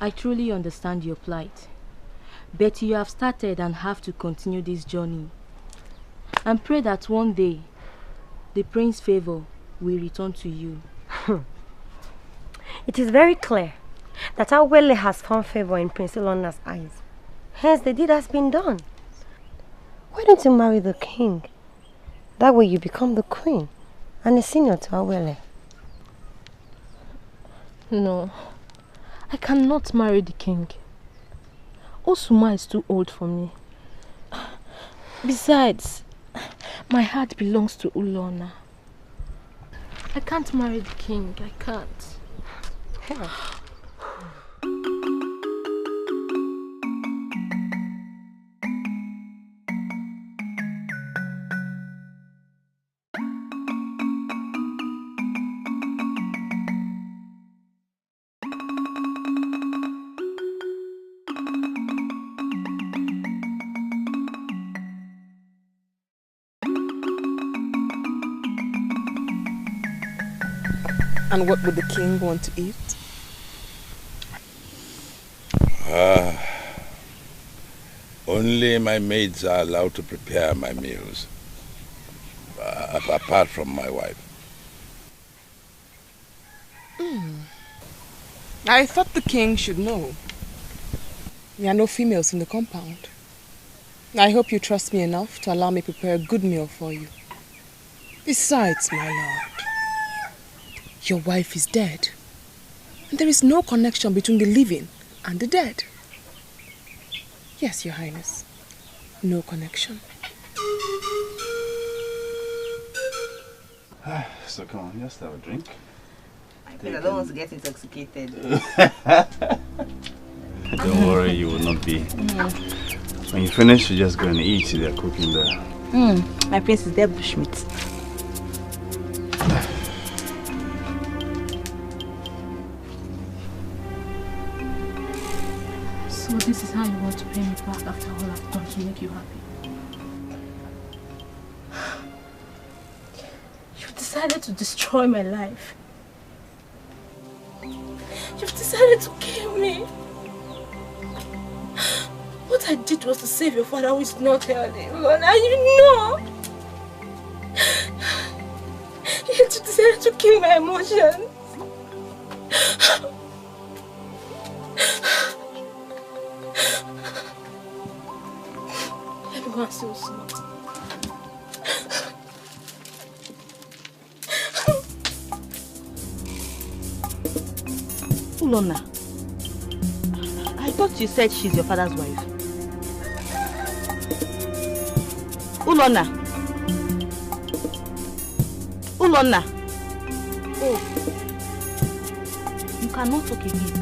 I truly understand your plight, but you have started and have to continue this journey. And pray that one day, the prince's favor will return to you. It is very clear that Awele has found favor in Prince Ilona's eyes. Hence, the deed has been done. Why don't you marry the king? That way you become the queen and a senior to Awele. No, I cannot marry the king. Osuma is too old for me. Besides, my heart belongs to Ulona. I can't marry the king, I can't. And what would the king want to eat? Only my maids are allowed to prepare my meals, apart from my wife. I thought the king should know. There are no females in the compound. I hope you trust me enough to allow me to prepare a good meal for you. Besides, my lord, your wife is dead. And there is no connection between the living and the dead. Yes, your highness. No connection. So come on, just have a drink. I don't want to get intoxicated. Don't worry, you will not be. When you finish, you just go and eat. They're cooking there. My prince is there, Bushmeat. So this is how you want to pay me back after all I've done to make you happy? You've decided to destroy my life. You've decided to kill me. What I did was to save your father who is not healthy. And you know. You decided to kill my emotions. Everyone's so smart. Ulona, I thought you said she's your father's wife. Ulona. Ulona. Oh. You cannot talk again.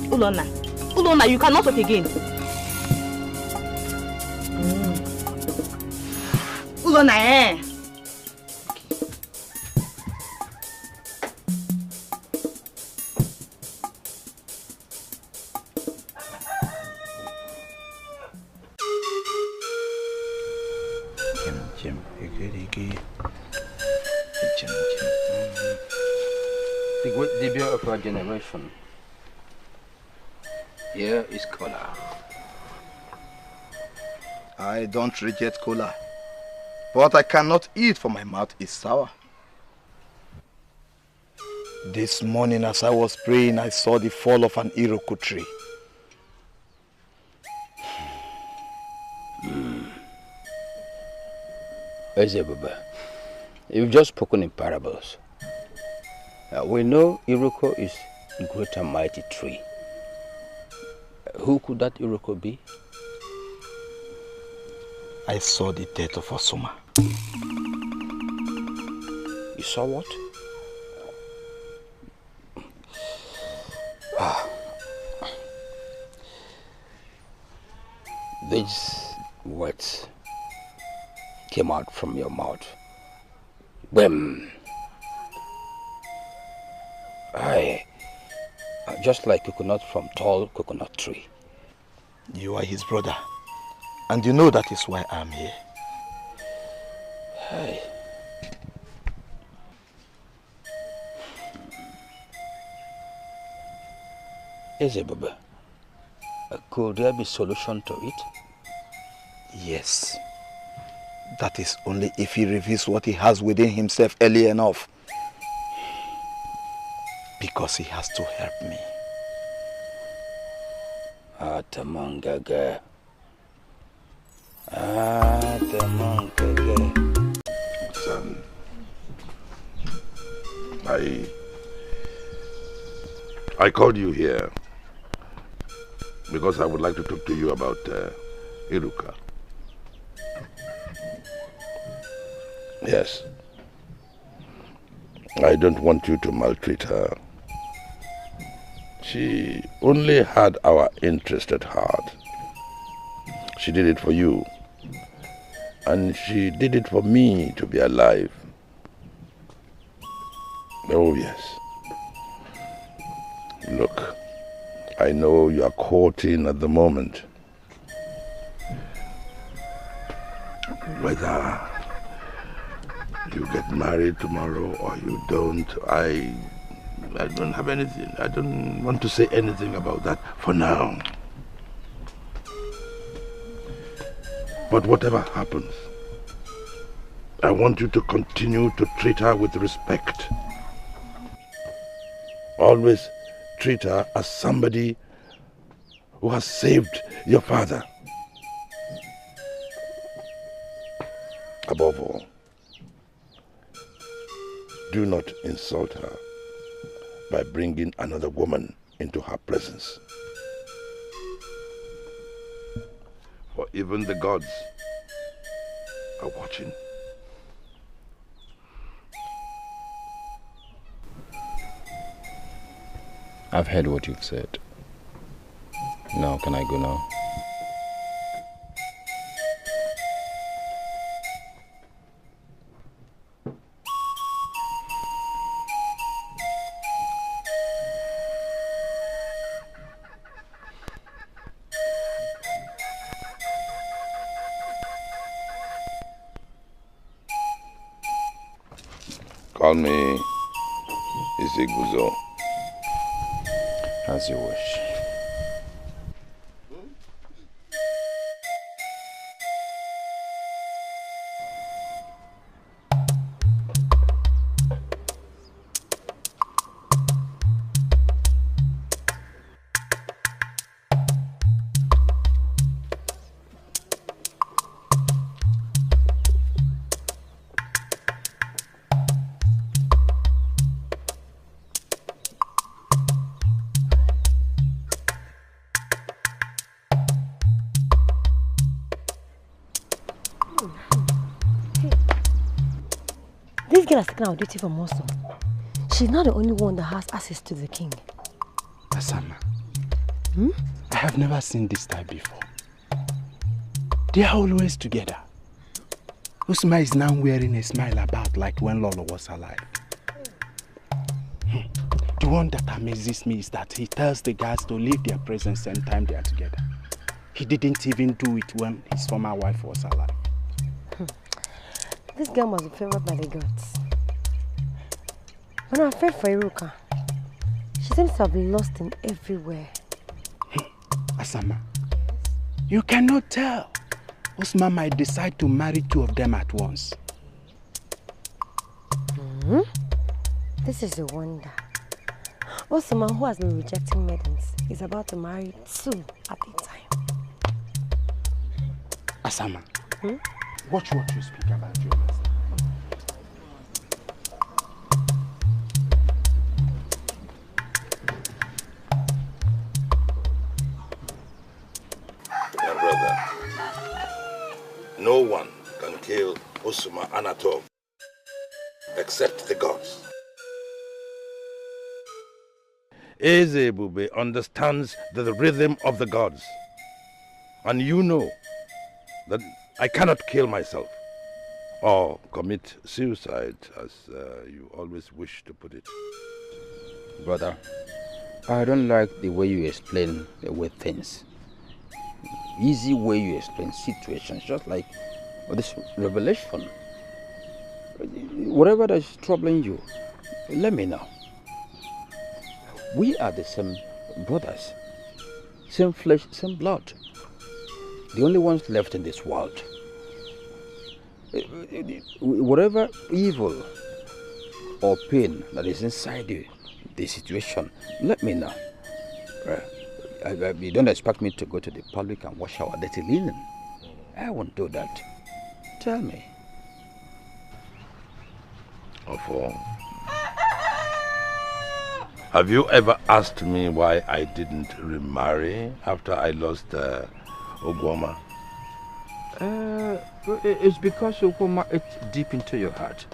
Ulona. Ulona, you cannot talk again. Ulona, Jim. The great debut of our generation. Here is cola. I don't reject cola. What I cannot eat for my mouth is sour. This morning as I was praying, I saw the fall of an iroko tree. Ezebube, you've just spoken in parables. We know iroko is a great and mighty tree. Who could that iroko be? I saw the death of Osuma. You saw what? These words came out from your mouth. When just like coconut from tall coconut tree. You are his brother, and you know that is why I'm here. Hey. Ezebube, could there be solution to it? Yes. That is only if he reveals what he has within himself early enough. Because he has to help me. Atamangaga. Son, I called you here because I would like to talk to you about Iruka. Yes. I don't want you to maltreat her. She only had our interest at heart. She did it for you. And she did it for me to be alive. Oh, yes. Look, I know you are courting at the moment. Whether you get married tomorrow or you don't, I don't have anything. I don't want to say anything about that for now. But whatever happens, I want you to continue to treat her with respect. Always treat her as somebody who has saved your father. Above all, do not insult her by bringing another woman into her presence. For even the gods are watching. I've heard what you've said. Now, can I go now? Call me Iziguzo. As you wish. This girl has taken our duty from us. She's not the only one that has access to the king. Asama, I have never seen this type before. They are always together. Usma is now wearing a smile about like when Lolo was alive. The one that amazes me is that he tells the guys to leave their presence anytime they are together. He didn't even do it when his former wife was alive. This girl must be favored by the gods. But I'm afraid for Iruka. She seems to have lost him everywhere. Hey, Asama. You cannot tell. Osman might decide to marry two of them at once. This is a wonder. Osman, who has been rejecting maidens, is about to marry two at a time. Asama, watch what you speak about your My brother, no one can kill Osuma Anator except the gods. Ezebube understands the rhythm of the gods. And you know that I cannot kill myself or commit suicide, as you always wish to put it. Brother, I don't like the way you explain the way things. Easy way you explain situations, just like this revelation. Whatever that is troubling you, let me know. We are the same brothers, same flesh, same blood. The only ones left in this world. Whatever evil or pain that is inside you, the situation, let me know. You don't expect me to go to the public and wash our dirty linen. I won't do that. Tell me. Have you ever asked me why I didn't remarry after I lost Ogwoma? It's because Ogwoma ate deep into your heart.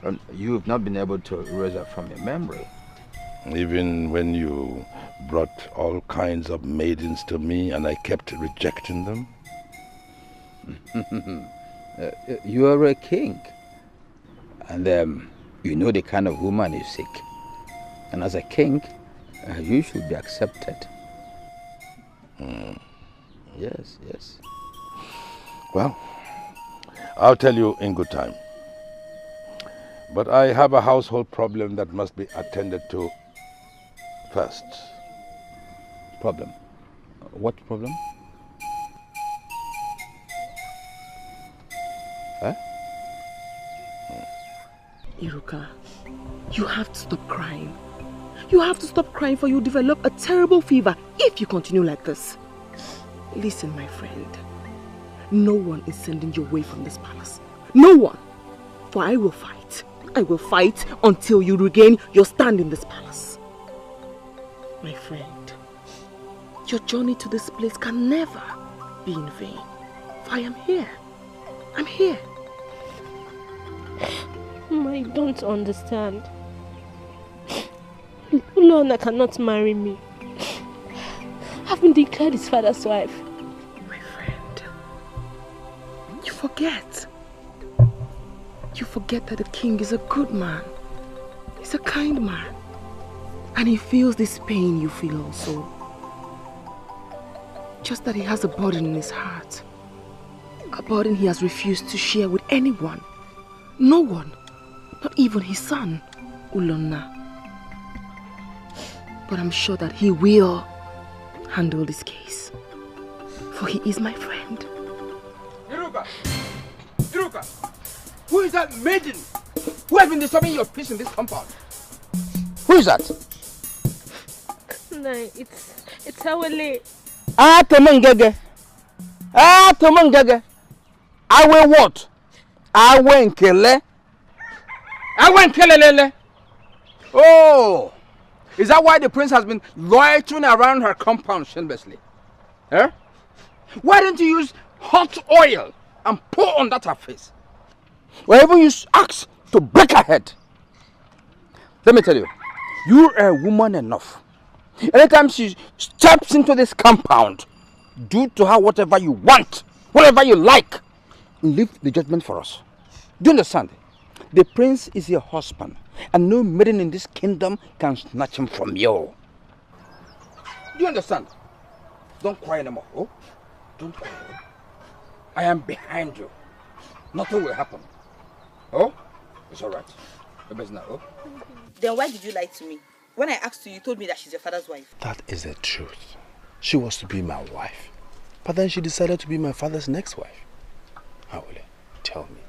And you've not been able to erase it from your memory. Even when you brought all kinds of maidens to me and I kept rejecting them? You are a king. And you know the kind of woman you seek. And as a king, you should be accepted. Yes, yes. Well, I'll tell you in good time. But I have a household problem that must be attended to first. Problem? What problem? Huh? Iruka, you have to stop crying. You have to stop crying, for you develop a terrible fever if you continue like this. Listen, my friend. No one is sending you away from this palace. No one. For I will fight. I will fight until you regain your stand in this palace. My friend, your journey to this place can never be in vain. For I am here. I'm here. I don't understand. Ulona cannot marry me. I've been declared his father's wife. My friend, you forget. You forget that the king is a good man. He's a kind man. And he feels this pain you feel also. Just that he has a burden in his heart. A burden he has refused to share with anyone. No one. Not even his son, Ulona. But I'm sure that he will handle this case. For he is my friend. Iruka! Iruka! Who is that maiden who has been disturbing your peace in this compound? Who is that? No, it's Awele. Tomangege. Tomangege. Awe what? Awe nkele. Awe nkelelele. Oh! Is that why the prince has been loitering around her compound shamelessly? Eh? Why don't you use hot oil and pour on that her face? Or even use axe to break her head? Let me tell you, you are a woman enough. Anytime she steps into this compound, do to her whatever you want, whatever you like, and leave the judgment for us. Do you understand? The prince is your husband, and no maiden in this kingdom can snatch him from you. Do you understand? Don't cry anymore, oh? Don't cry. I am behind you. Nothing will happen. Oh? It's alright. Oh? Then why did you lie to me? When I asked you, you told me that she's your father's wife. That is the truth. She was to be my wife. But then she decided to be my father's next wife. Awele, tell me,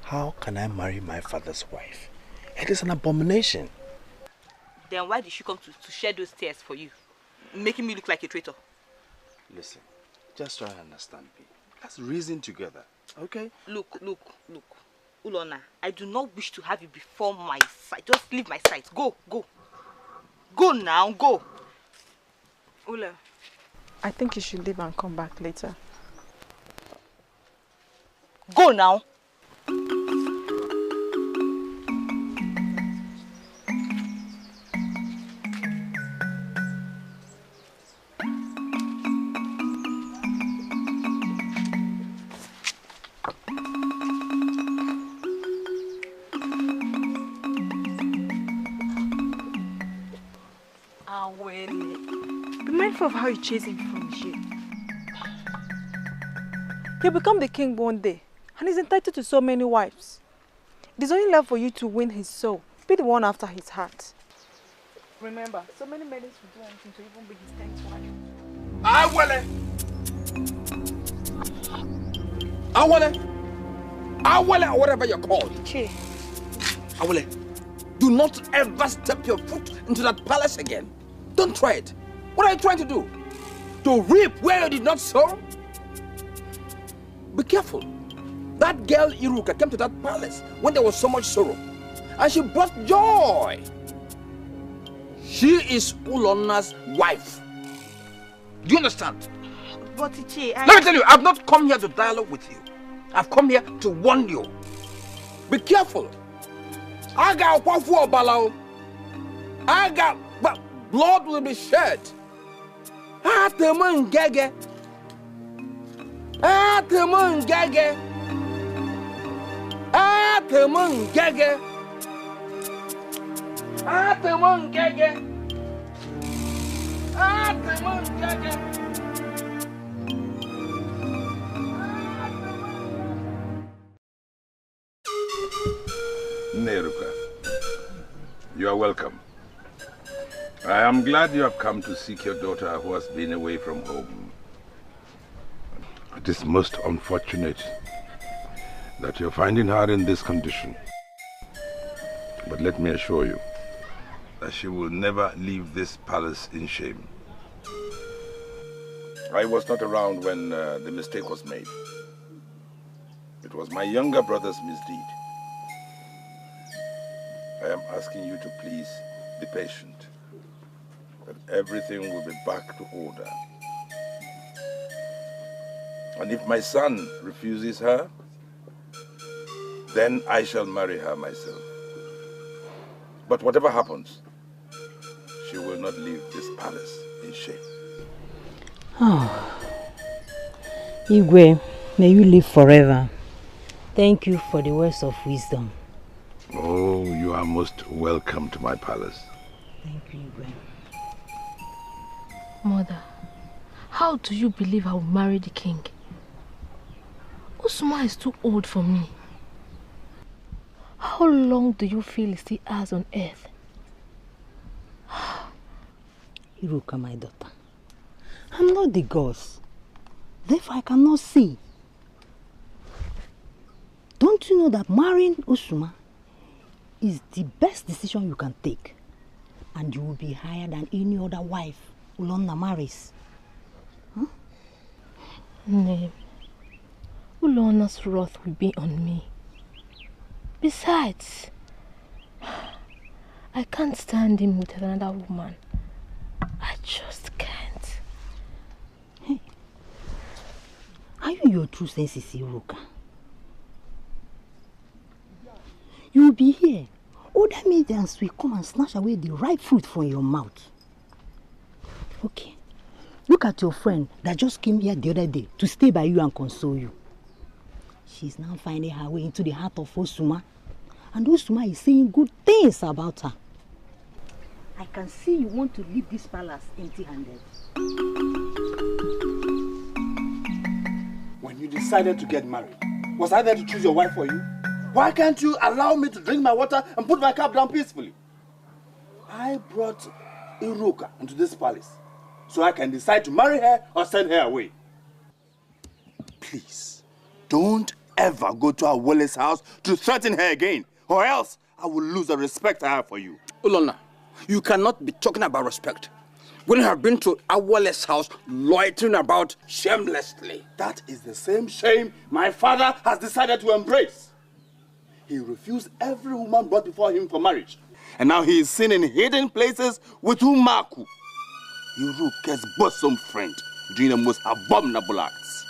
how can I marry my father's wife? It is an abomination. Then why did she come to shed those tears for you? Making me look like a traitor. Listen, just try and understand me. Let's reason together, okay? Look. Ulona, I do not wish to have you before my sight. Just leave my sight. Go. Go now, go. Ula, I think you should leave and come back later. Go now. Be mindful of how you chase him from here. He'll become the king one day, and he's entitled to so many wives. It is only left for you to win his soul, be the one after his heart. Remember, so many men will do anything to even be his 10th wife. Awele, or whatever you're called. Awele, do not ever step your foot into that palace again. Don't try it. What are you trying to do? To reap where you did not sow? Be careful. That girl Iruka came to that palace when there was so much sorrow, and she brought joy. She is Ulona's wife. Do you understand? But Ichi, Let me tell you, I've not come here to dialogue with you. I've come here to warn you. Be careful. I got blood will be shed. Atemun gege. Atemun gege. Atemun gege. Atemun gege. Atemun gege. Neruka, you are welcome. I am glad you have come to seek your daughter who has been away from home. It is most unfortunate that you're finding her in this condition. But let me assure you that she will never leave this palace in shame. I was not around when the mistake was made. It was my younger brother's misdeed. I am asking you to please be patient. That everything will be back to order. And if my son refuses her, then I shall marry her myself. But whatever happens, she will not leave this palace in shame. Oh, Igwe, may you live forever. Thank you for the words of wisdom. Oh, you are most welcome to my palace. Thank you, Igwe. Mother, how do you believe I will marry the king? Usuma is too old for me. How long do you feel he still has on earth? Iruka, my daughter, I'm not the gods. Therefore, I cannot see. Don't you know that marrying Usuma is the best decision you can take? And you will be higher than any other wife Ulona marries. Huh? No. Ulona's wrath will be on me. Besides, I can't stand him with another woman. I just can't. Hey, are you in your true senses, Iruka? You will be here. Other maidens will come and snatch away the ripe fruit from your mouth. Okay. Look at your friend that just came here the other day to stay by you and console you. She's now finding her way into the heart of Usuma. And Usuma is saying good things about her. I can see you want to leave this palace empty-handed. When you decided to get married, was I there to choose your wife for you? Why can't you allow me to drink my water and put my cup down peacefully? I brought Iruka into this palace so I can decide to marry her or send her away. Please, don't ever go to Awele's house to threaten her again, or else I will lose the respect I have for you. Ulona, you cannot be talking about respect when you have been to Awele's house loitering about shamelessly. That is the same shame my father has decided to embrace. He refused every woman brought before him for marriage. And now he is seen in hidden places with Umaku, Iruka's bosom friend, doing the most abominable acts.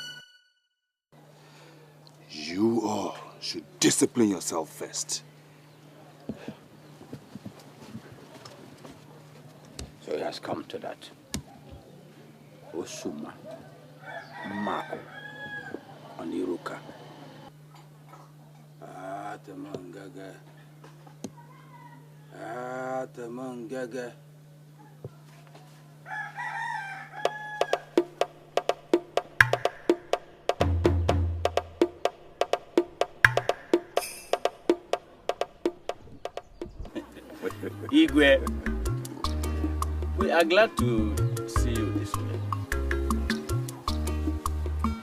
You all should discipline yourself first. So it has come to that. Osuma, Mako, and Iruka. Atamangaga. Atamangaga. Igwe, we are glad to see you this way.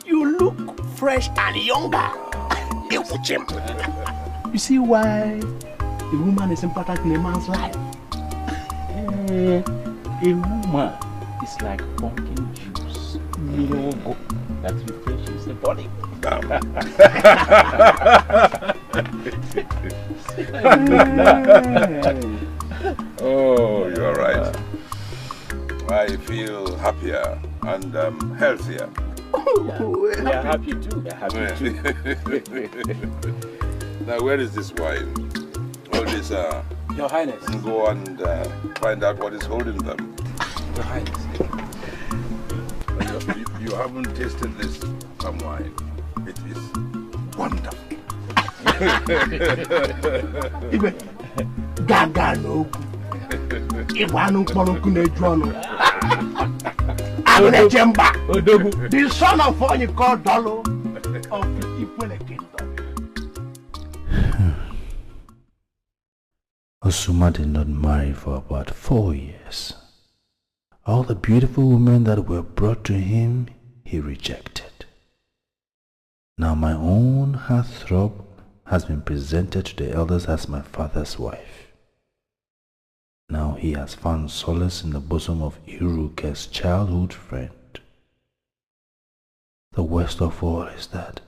You look fresh and younger. You see why a woman is important in a man's life? A woman is like pumpkin juice. That refreshes the body. Oh, you're right. I feel happier and healthier. We are happy too. We are happy too. Now, where is this wine? All this, Your Highness. Go and find out what is holding them. Your Highness. You haven't tasted this palm wine. It is wonderful. Gaga no. Iwanu Poroku Nejuano. The son of all you call Dolo of the Ikwele Kingdom. Osuma did not marry for about 4 years. All the beautiful women that were brought to him, he rejected. Now my own heartthrob has been presented to the elders as my father's wife. Now he has found solace in the bosom of Iruka's childhood friend. The worst of all is that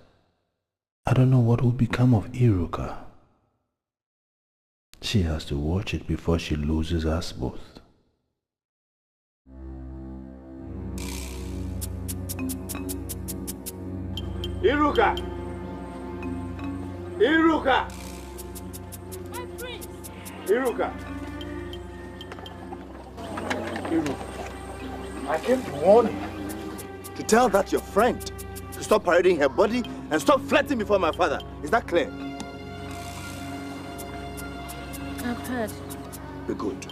I don't know what will become of Iruka. She has to watch it before she loses us both. Iruka! Iruka! My prince! Iruka! Iruka, I came to warn you. To tell that your friend to stop parading her body and stop flirting before my father. Is that clear? I've heard. Be good.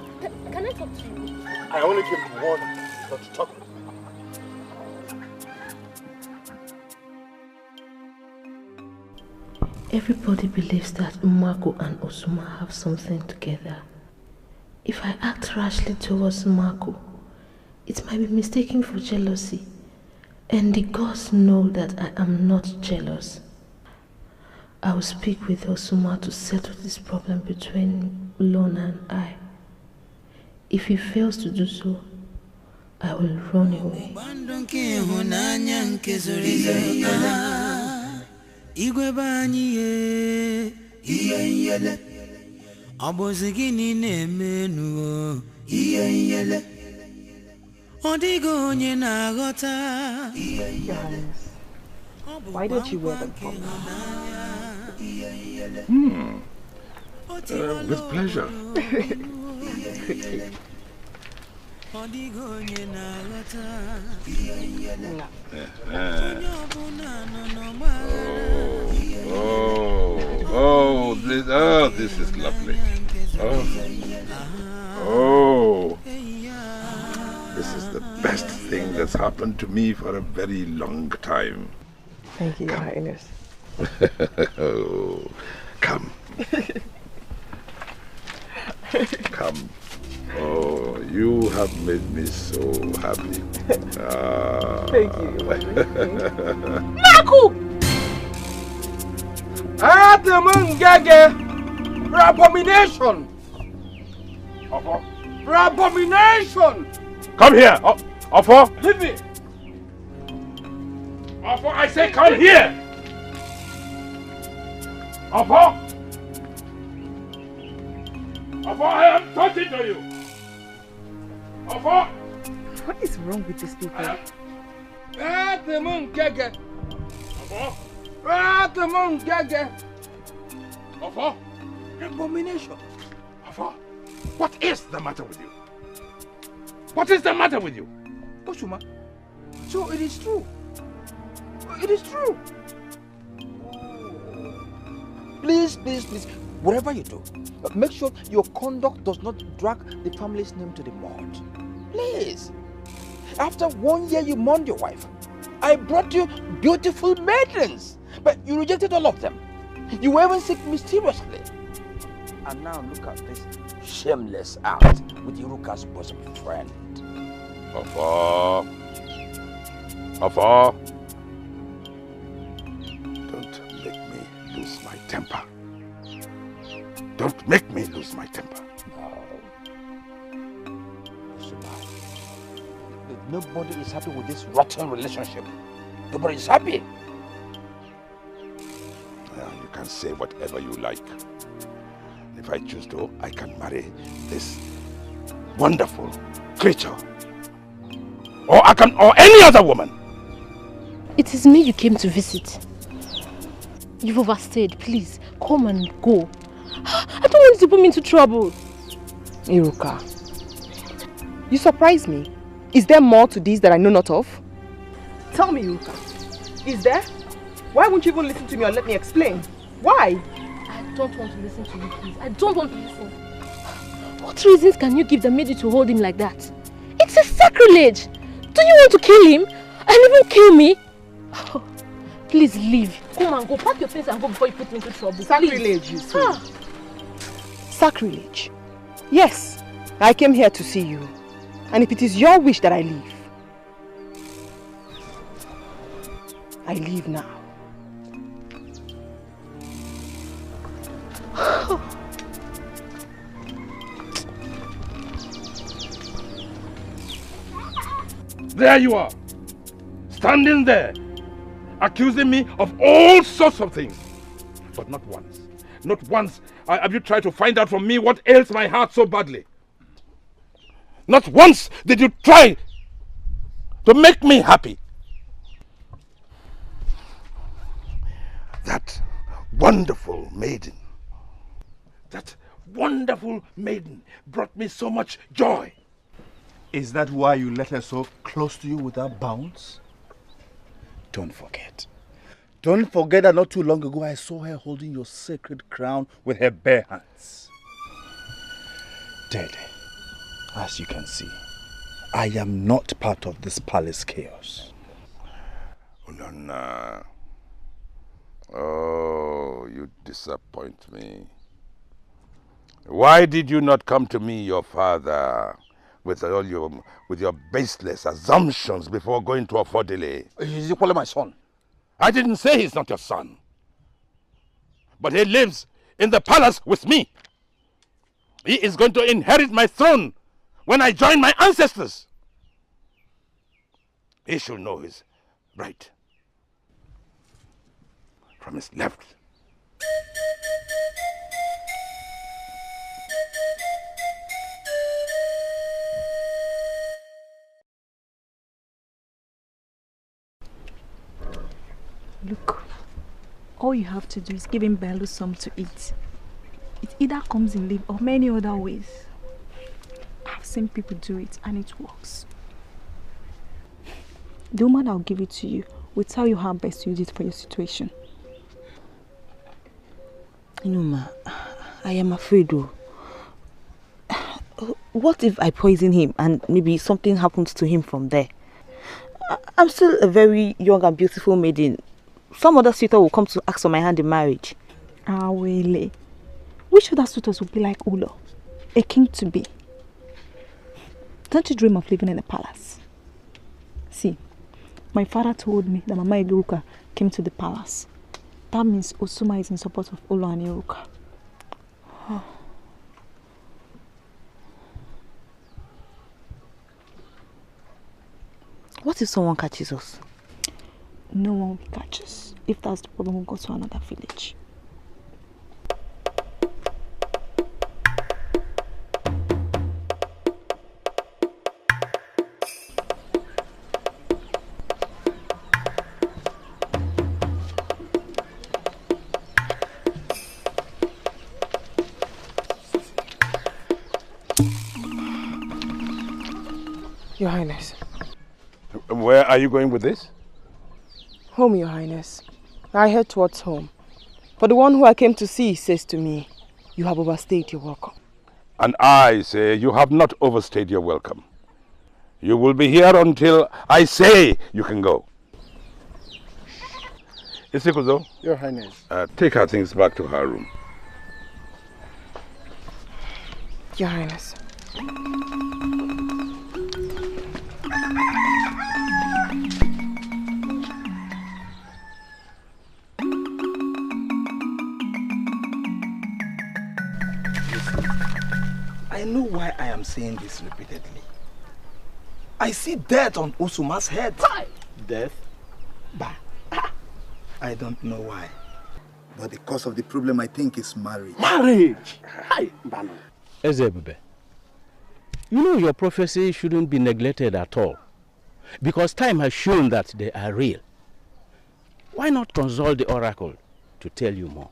Can I talk to you? I only came to warn you, not to talk with you. Everybody believes that Marco and Osuma have something together. If I act rashly towards Marco, it might be mistaken for jealousy, and the gods know that I am not jealous. I will speak with Osuma to settle this problem between Lona and I. If he fails to do so, I will run away. Igwe banyi ye iyele abozigini nemenu iyele odigo onye na agota. Why don't you wear them for me? With pleasure. This is lovely. Oh, this is the best thing that's happened to me for a very long time. Thank you, Your Highness. Oh, come Come. Oh, you have made me so happy. Thank you. Naku! Abomination! Abomination! Come here! Ofo! Leave me! Ofo, I say come here! Ofo! Ofo, I am talking to you! Ofo! What is wrong with these people? Ofo! Abomination! Ofo! What is the matter with you? What is the matter with you? Osuma, so it is true. It is true. Please, please, please, whatever you do, make sure your conduct does not drag the family's name to the mud. Please. After 1 year you mourned your wife. I brought you beautiful maidens, but you rejected all of them. You were even sick mysteriously. And now look at this shameless act with Iruka's bosom friend. Ofo! Ofo! Don't make me lose my temper. Don't make me lose my temper. Nobody is happy with this rotten relationship. Nobody is happy. Yeah, you can say whatever you like. If I choose to, I can marry this wonderful creature. Or any other woman. It is me you came to visit. You've overstayed. Please, come and go. I don't want you to put me into trouble. Iruka, you surprise me. Is there more to this that I know not of? Tell me, Iruka. Is there? Why won't you even listen to me or let me explain? Why? I don't want to listen to you, please. I don't want to listen. What reasons can you give that made you to hold him like that? It's a sacrilege. Do you want to kill him? And even kill me? Oh, please leave. Come and go. Pack your things and go before you put me into trouble. Sacrilege, you say? Sacrilege? Yes, I came here to see you. And if it is your wish that I leave, I leave now. There you are, standing there, accusing me of all sorts of things. But not once have you tried to find out from me what ails my heart so badly. Not once did you try to make me happy. That wonderful maiden brought me so much joy. Is that why you let her so close to you without bounds? Don't forget. Don't forget that not too long ago I saw her holding your sacred crown with her bare hands. Dede, as you can see, I am not part of this palace chaos. Ulona. Oh, you disappoint me. Why did you not come to me, your father, with your baseless assumptions before going to Afodele? He's equally my son. I didn't say he's not your son. But he lives in the palace with me. He is going to inherit my throne when I join my ancestors. He should know his right from his left. Look, all you have to do is give him Bello some to eat. It either comes in leaf or many other ways. I've seen people do it and it works. The woman I'll give it to you will tell you how best to use it for your situation. You know, Ma, I am afraid though. What if I poison him and maybe something happens to him from there? I'm still a very young and beautiful maiden. Some other suitor will come to ask for my hand in marriage. Ah, Wele. Which other suitors would be like Ulo, a king to be? Don't you dream of living in a palace? See, my father told me that Mama Iluka came to the palace. That means Osuma is in support of Ulo and Iluka. Oh. What if someone catches us? No one will catch us. If that's the problem, we'll go to another village. Your Highness. Where are you going with this? Home, Your Highness. I head towards home. But the one who I came to see says to me, you have overstayed your welcome. And I say you have not overstayed your welcome. You will be here until I say you can go. Isikuzo, Your Highness. Take her things back to her room. Your Highness. I know why I am saying this repeatedly. I see death on Usuma's head. Death? Bah. I don't know why. But the cause of the problem, I think, is marriage. Marriage? Hi, Bano. Ezebube, you know your prophecy shouldn't be neglected at all. Because time has shown that they are real. Why not consult the oracle to tell you more?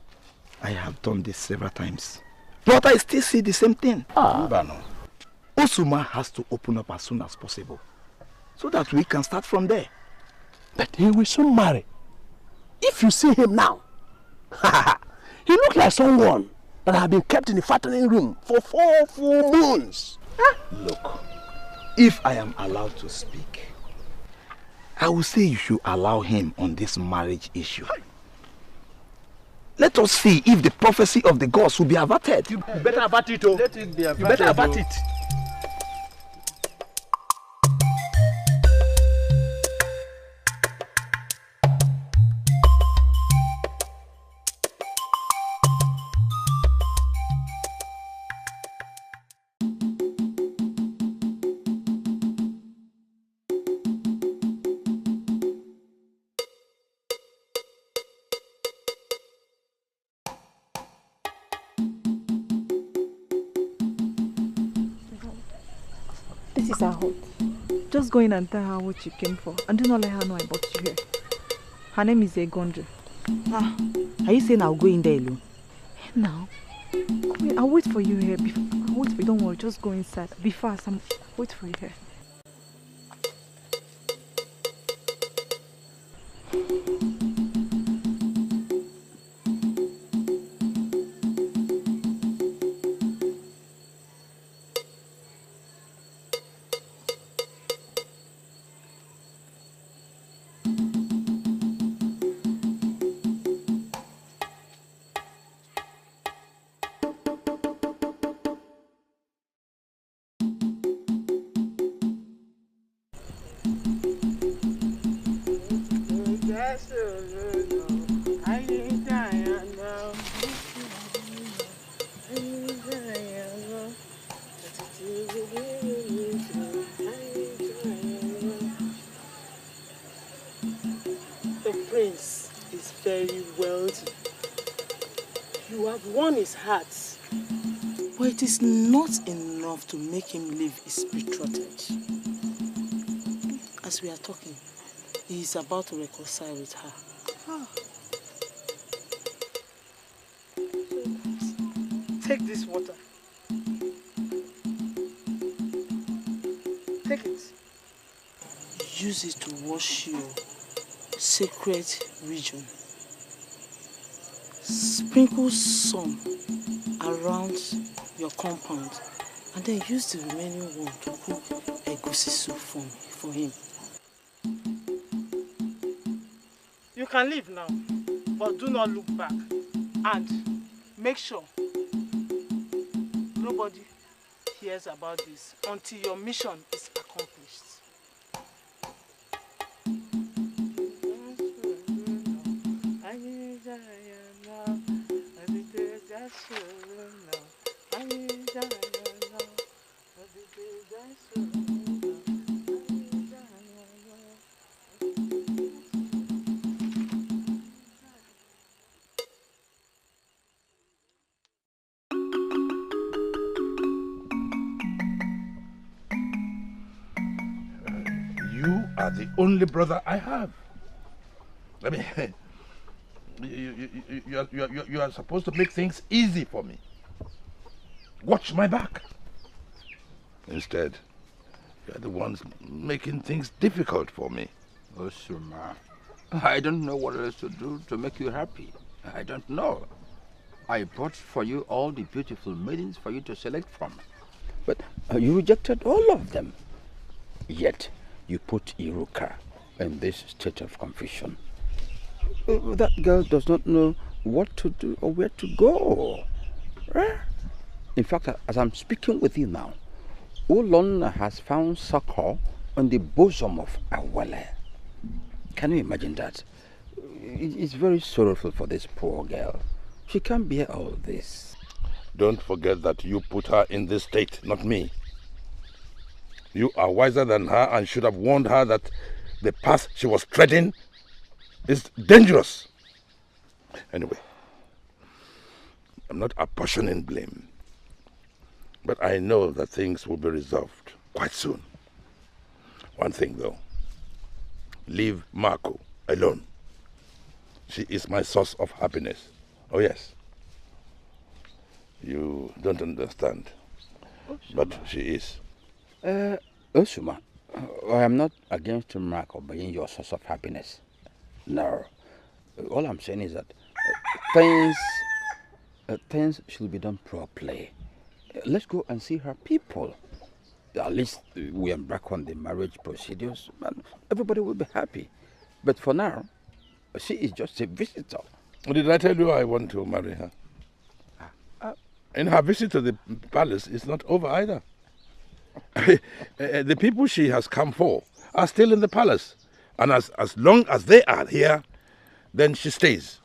I have done this several times. But I still see the same thing. Bano. Usuma has to open up as soon as possible. So that we can start from there. But he will soon marry. If you see him now, he looks like someone that has been kept in the fattening room for 4 full moons. Look, if I am allowed to speak, I will say you should allow him on this marriage issue. Let us see if the prophecy of the gods will be averted. You better avert it, oh. Let it be averted. You better avert it. This is her home. Just go in and tell her what you came for. And do not let her know I brought you here. Her name is Egondre. Are you saying I'll go in there alone? Now, wait, I'll wait for you here. I'll wait for you. Don't worry. Just go inside. Be fast. I'll wait for you here. The prince is very wealthy. You have won his heart. But it is not enough to make him leave his betrothed. As we are talking, he is about to reconcile with her. Take this water. Take it. Use it to wash your sacred region. Sprinkle some around your compound and then use the remaining one to cook egusi soup for him. You can leave now, but do not look back. And make sure Nobody hears about this until your mission is accomplished. You are the only brother I have. I mean, you are supposed to make things easy for me. Watch my back. Instead, you are the ones making things difficult for me. Oh, Suma, I don't know what else to do to make you happy. I don't know. I brought for you all the beautiful maidens for you to select from. But you rejected all of them. Yet, you put Iruka in this state of confusion. That girl does not know what to do or where to go. In fact, as I'm speaking with you now, Ulon has found succor on the bosom of Awele. Can you imagine that? It's very sorrowful for this poor girl. She can't bear all this. Don't forget that you put her in this state, not me. You are wiser than her and should have warned her that the path she was treading is dangerous. Anyway, I'm not apportioning blame, but I know that things will be resolved quite soon. One thing though, leave Marco alone. She is my source of happiness. Oh yes. You don't understand, but she is. Osuma, I am not against Marco being your source of happiness. No. All I'm saying is that things should be done properly. Let's go and see her people. At least we embark on the marriage procedures and everybody will be happy. But for now, she is just a visitor. Did I tell you I want to marry her? And her visit to the palace is not over either. The people she has come for are still in the palace. And as long as they are here, then she stays.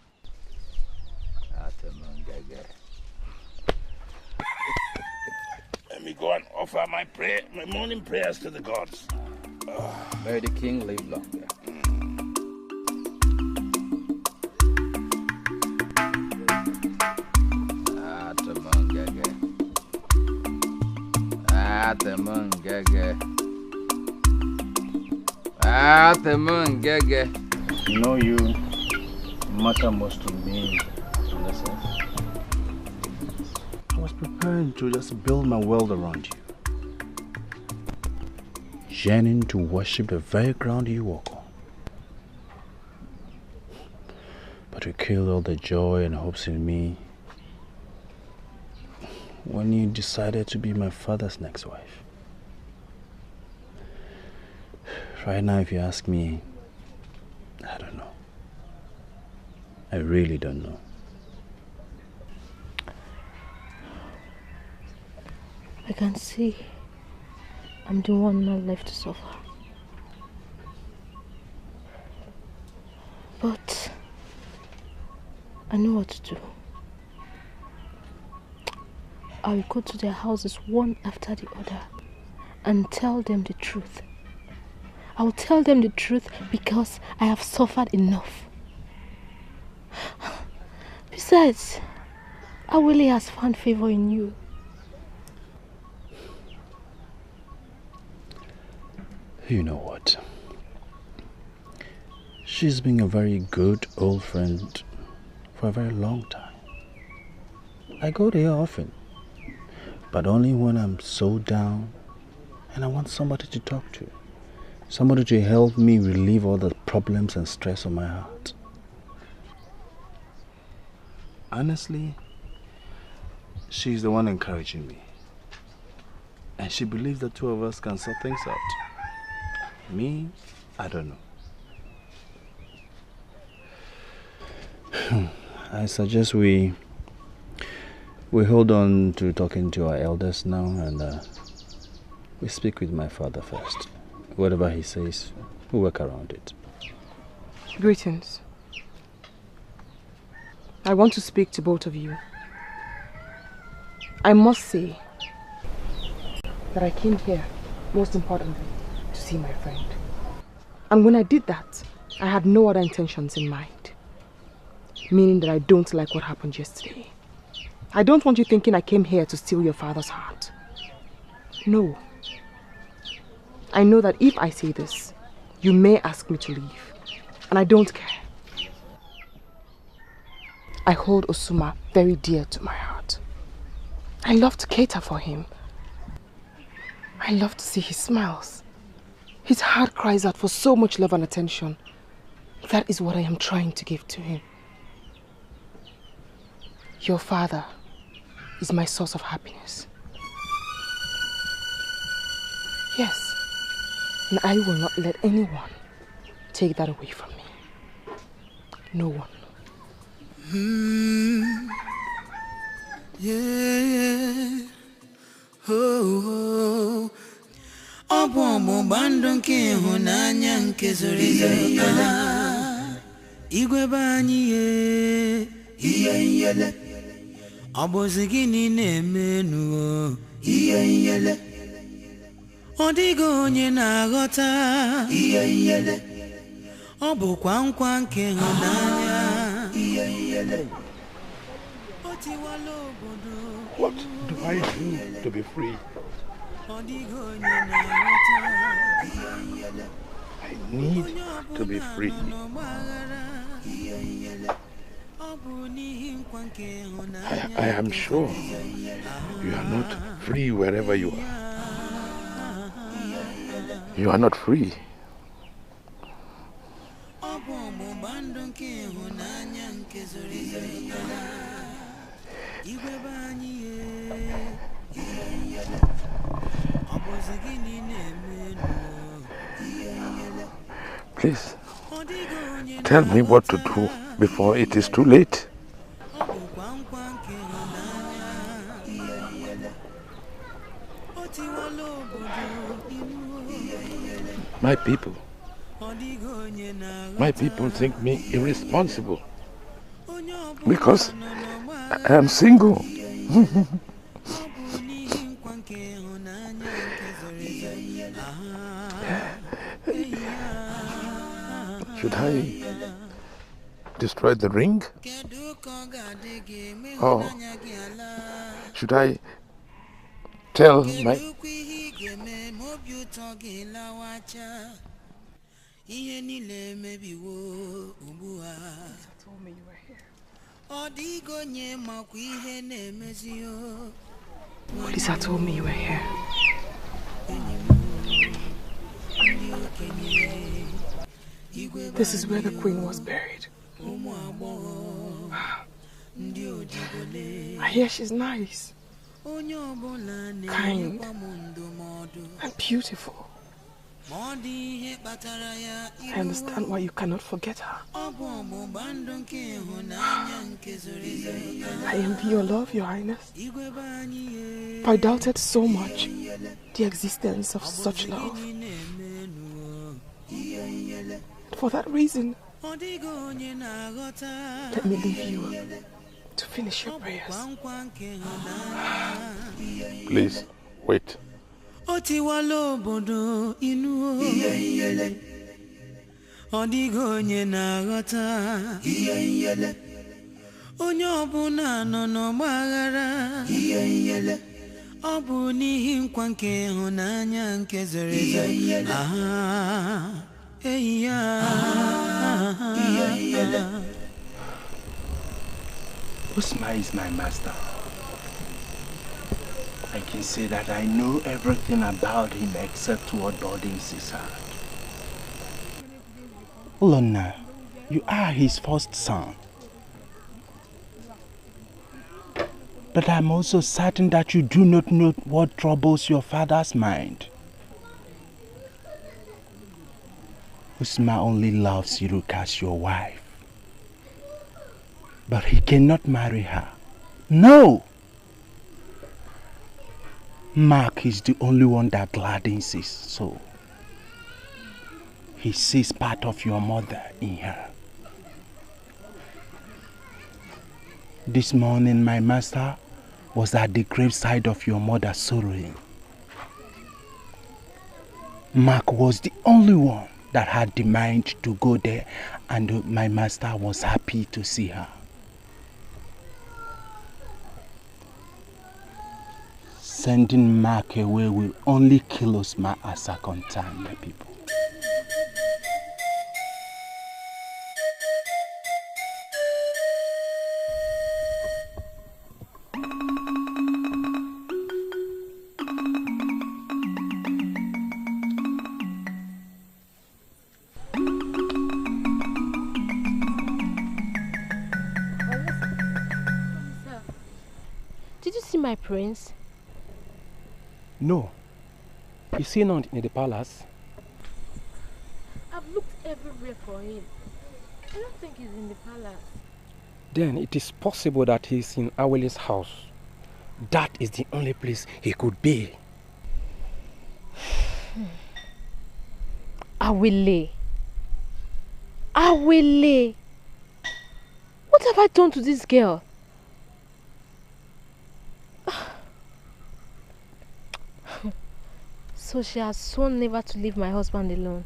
Let me go and offer my morning prayers to the gods. May the king live longer. You know, you matter most to me in the sense. I was preparing to just build my world around you, yearning to worship the very ground you walk on. But you killed all the joy and hopes in me when you decided to be my father's next wife. Right now, if you ask me, I don't know. I really don't know. I can see I'm the one not left to suffer. But I know what to do. I will go to their houses one after the other and tell them the truth. I will tell them the truth because I have suffered enough. Besides, Awele has found favor in you. You know what? She's been a very good old friend for a very long time. I go there often, but only when I'm so down and I want somebody to talk to. Somebody to help me relieve all the problems and stress on my heart. Honestly, she's the one encouraging me. And she believes the two of us can sort things out. Me, I don't know. I suggest we We hold on to talking to our elders now, and we speak with my father first. Whatever he says, we'll work around it. Greetings. I want to speak to both of you. I must say that I came here, most importantly, to see my friend. And when I did that, I had no other intentions in mind. Meaning that I don't like what happened yesterday. I don't want you thinking I came here to steal your father's heart. No. I know that if I say this, you may ask me to leave. And I don't care. I hold Osuma very dear to my heart. I love to cater for him. I love to see his smiles. His heart cries out for so much love and attention. That is what I am trying to give to him. Your father is my source of happiness. Yes, and I will not let anyone take that away from me. No one. Yeah. Oh, ọ bụ ọgbụgba ndụ nke ịhụnanya nke zoro ezo. Igwe be anyị ihe nyele. Ọ bụzi gịnị na-eme nụ ihe nyele. Ọ dịghị onye na-aghọta ihe nyele. Ọ bụkwa nkwa nke ịhụnanya ihe nyele. What do I do to be free? I need to be free. I am sure you are not free wherever you are. You are not free. Please, tell me what to do before it is too late. My people think me irresponsible because I am single. Should I destroy the ring? Or should I tell my... Lisa told me you were here. This is where the queen was buried. I hear she's nice, kind, and beautiful. I understand why you cannot forget her. I envy your love, Your Highness. I doubted so much the existence of such love. For that reason, let me leave you to finish your prayers. Please, wait. Otiwalo bodo inu Odigo onye na-aghọta onye ọbụla nọ n'ọgbaghara ọ bụ n'ihi nkwa nke ịhụnanya nke zoro ezo. Usma is my master. I can say that I know everything about him except what burdens his heart. Ulona, you are his first son. But I'm also certain that you do not know what troubles your father's mind. Usma only loves Iruka as your wife. But he cannot marry her. No! Mark is the only one that gladdens his soul. He sees part of your mother in her. This morning, my master was at the graveside of your mother sorrowing. Mark was the only one that had the mind to go there, and my master was happy to see her. Sending Mark away will only kill Osma a second time, my people. Did you see my prince? No. Is he not in the palace? I've looked everywhere for him. I don't think he's in the palace. Then it is possible that he's in Awele's house. That is the only place he could be. Awele. Awele. What have I done to this girl? So she has sworn never to leave my husband alone.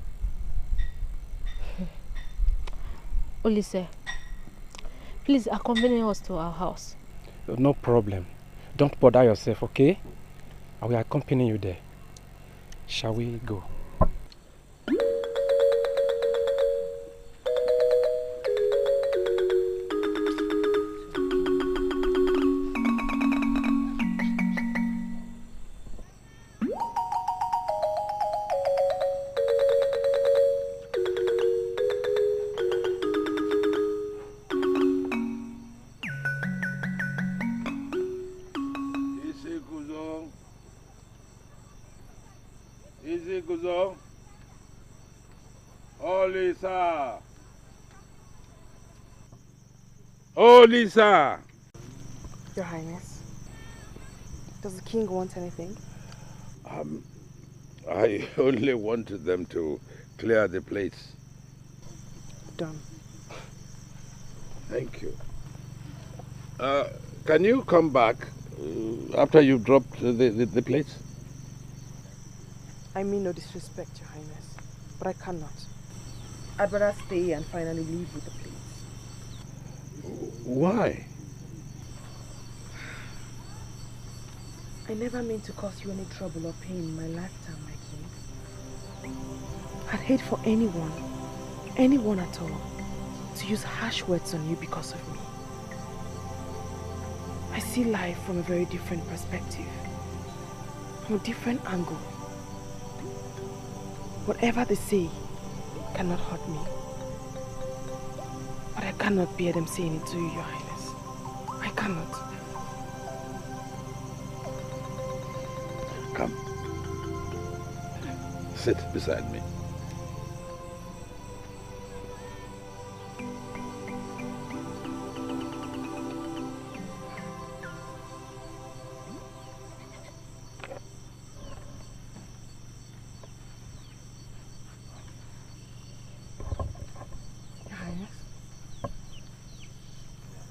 Olise, please accompany us to our house. No problem. Don't bother yourself, okay? I will accompany you there. Shall we go? Oh, Lisa! Your Highness, does the king want anything? I only wanted them to clear the plates. Done. Thank you. Can you come back after you've dropped the plates? I mean no disrespect, Your Highness, but I cannot. I'd rather stay and finally leave with the plates. Why? I never meant to cause you any trouble or pain in my lifetime, my king. I'd hate for anyone at all, to use harsh words on you because of me. I see life from a very different perspective, from a different angle. Whatever they say cannot hurt me. But I cannot bear them saying it to you, Your Highness. I cannot. Come. Sit beside me.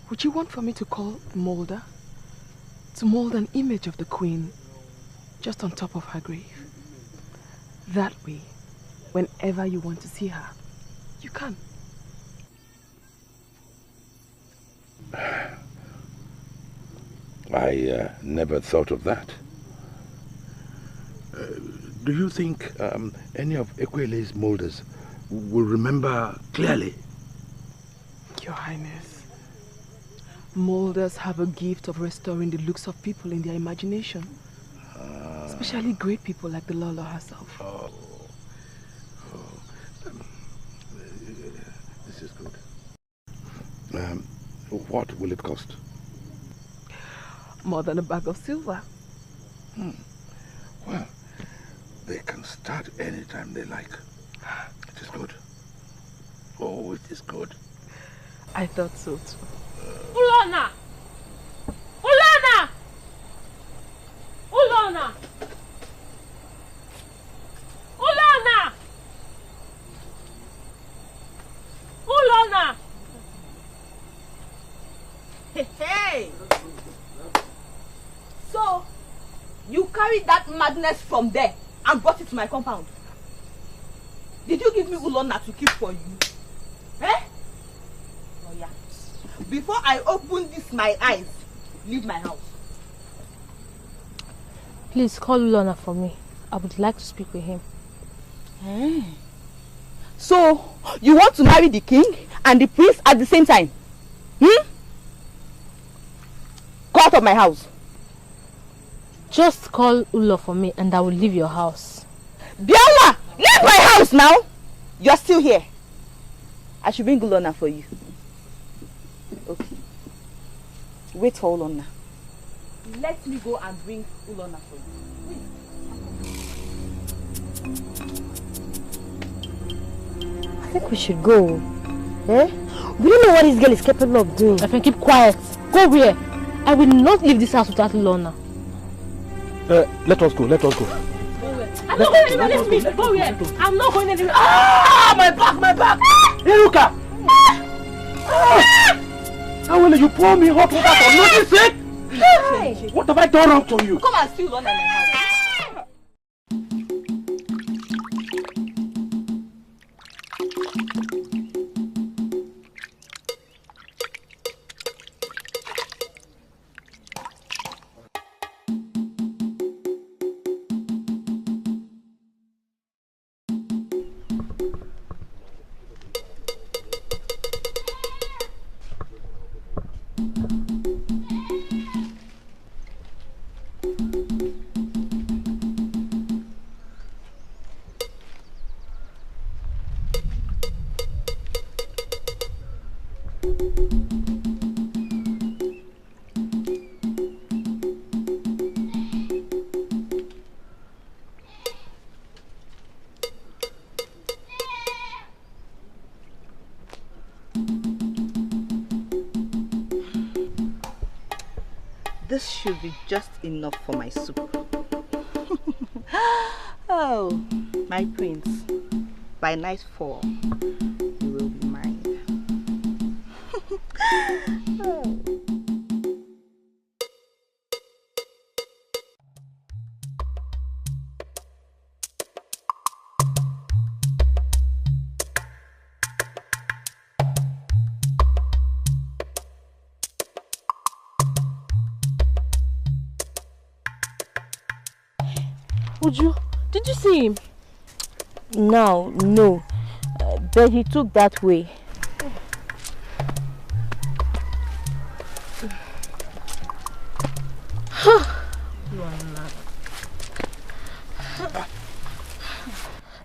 Would you want for me to call a molder to mold an image of the queen just on top of her grave? That way, whenever you want to see her, you can. I never thought of that. Do you think any of Ekwele's molders will remember clearly? Your Highness, molders have a gift of restoring the looks of people in their imagination. Especially great people like the Lolo herself. This is good. What will it cost? More than a bag of silver. Well, they can start anytime they like. It is good. Oh, it is good. I thought so too. Ulona! Ulona! Ulona! Hey! So, you carried that madness from there and brought it to my compound? Did you give me Ulona to keep for you? Eh? Oh yeah. Before I open this my eyes, leave my house. Please call Ulona for me. I would like to speak with him. Eh? So, you want to marry the king and the prince at the same time? Hmm? Go out of my house. Just call Ulo for me and I will leave your house. Bianwa! Leave my house now! You're still here. I should bring Ulona for you. Okay. Wait for Ulona. Let me go and bring Ulona for you. I think we should go. Eh? We don't know what this girl is capable of doing. I can keep quiet. Go where? I will not leave this house without Lorna. Let us go. I'm not going anywhere. Let me go where? I'm not going anywhere. Ah, my back. Iruka! How will you pour me hot water for nothing's sake? Hey. What have I done wrong to you? Come and steal Lorna in my house. This should be just enough for my soup. Oh, my prince, by nightfall, you will be mine. Oh. Uju, did you see him? No. But he took that way.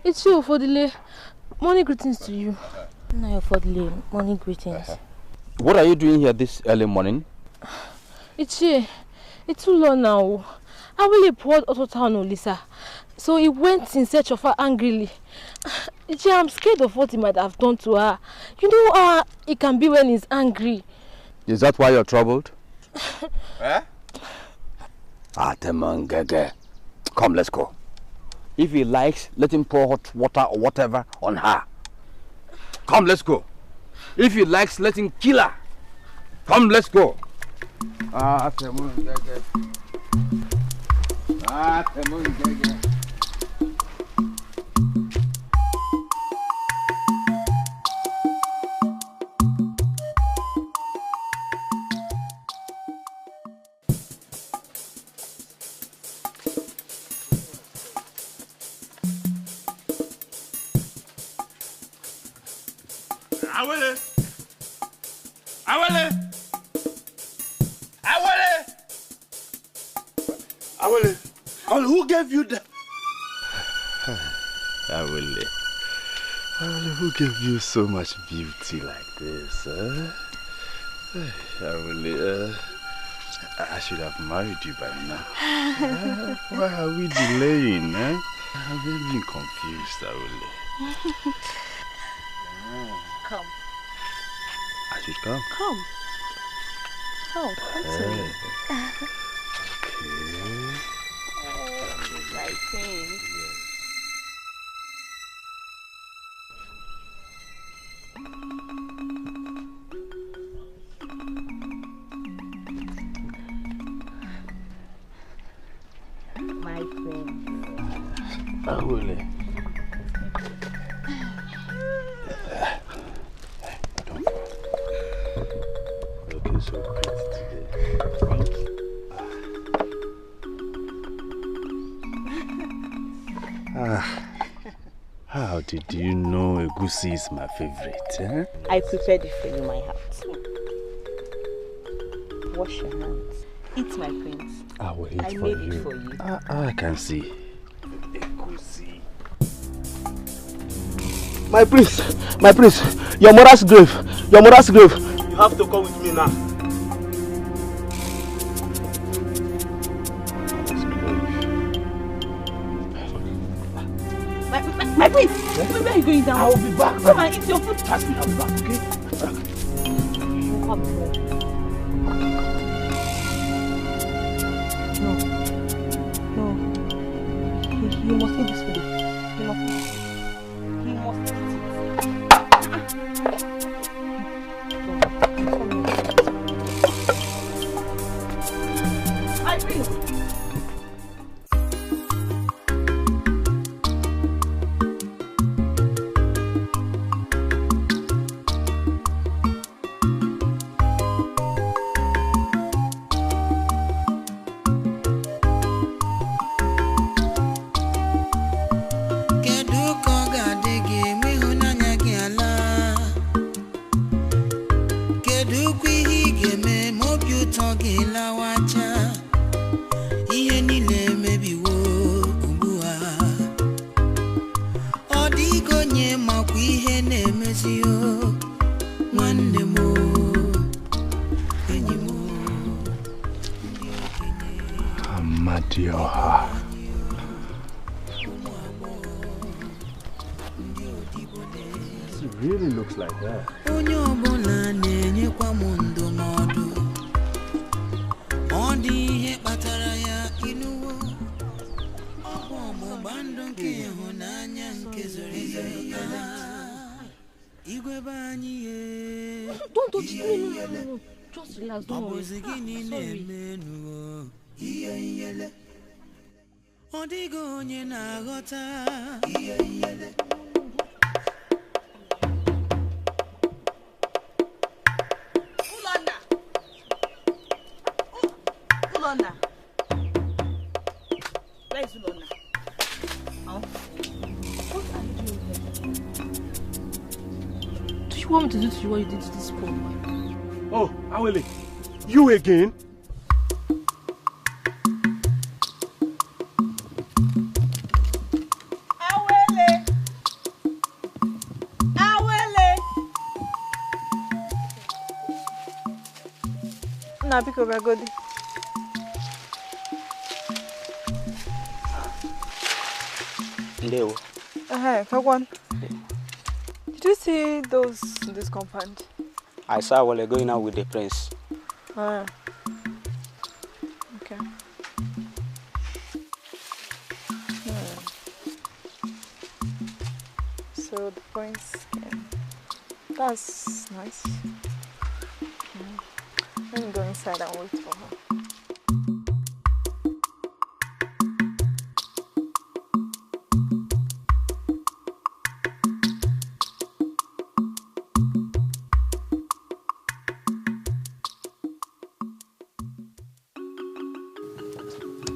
It's you, Fodile. Morning greetings to you. No, Fodile. Morning greetings. What are you doing here this early morning? It's too long now. I really poured Ototown on Lisa. So he went in search of her angrily. I'm scared of what he might have done to her. You know how he can be when he's angry. Is that why you're troubled? Eh? Atemangege. Come, let's go. If he likes, let him pour hot water or whatever on her. Come, let's go. If he likes, let him kill her. Come, let's go. Atemangege. Atemangege. Awele, who gave you that? Awele, who gave you so much beauty like this? Awele, I should have married you by now. Why are we delaying? I'm really confused, Awele. Come. I should come? Come. Come to me. Okay. I think. Awele. Looking so pretty today. Thank you. How did you know egusi is my favorite? Eh? I prepared it for you, my heart. Wash your hands. Eat, my prince. I will eat I for made you. it for you. I can see. Egusi. My prince, your mother's grave. You have to come with me now. My prince, where are you going down? I will be back. Come and eat your food. Trust me, I'll be back, okay? No. You must eat this food. You must eat it. He must eat it. My prince. Amadioha. It really looks like that. Don't touch me, no. Just relax, don't worry. Sorry. Ulona. Where is Ulona? Oh. What are you doing here? Do you want me to do to you what you did to this poor boy? Oh, Awele, you again? Na biko bagodi. Leo. Kagwan. Did you see those in this compound? I saw Wale going out with the prince. Okay. So the prince came. That's nice. Let me go inside and wait for her.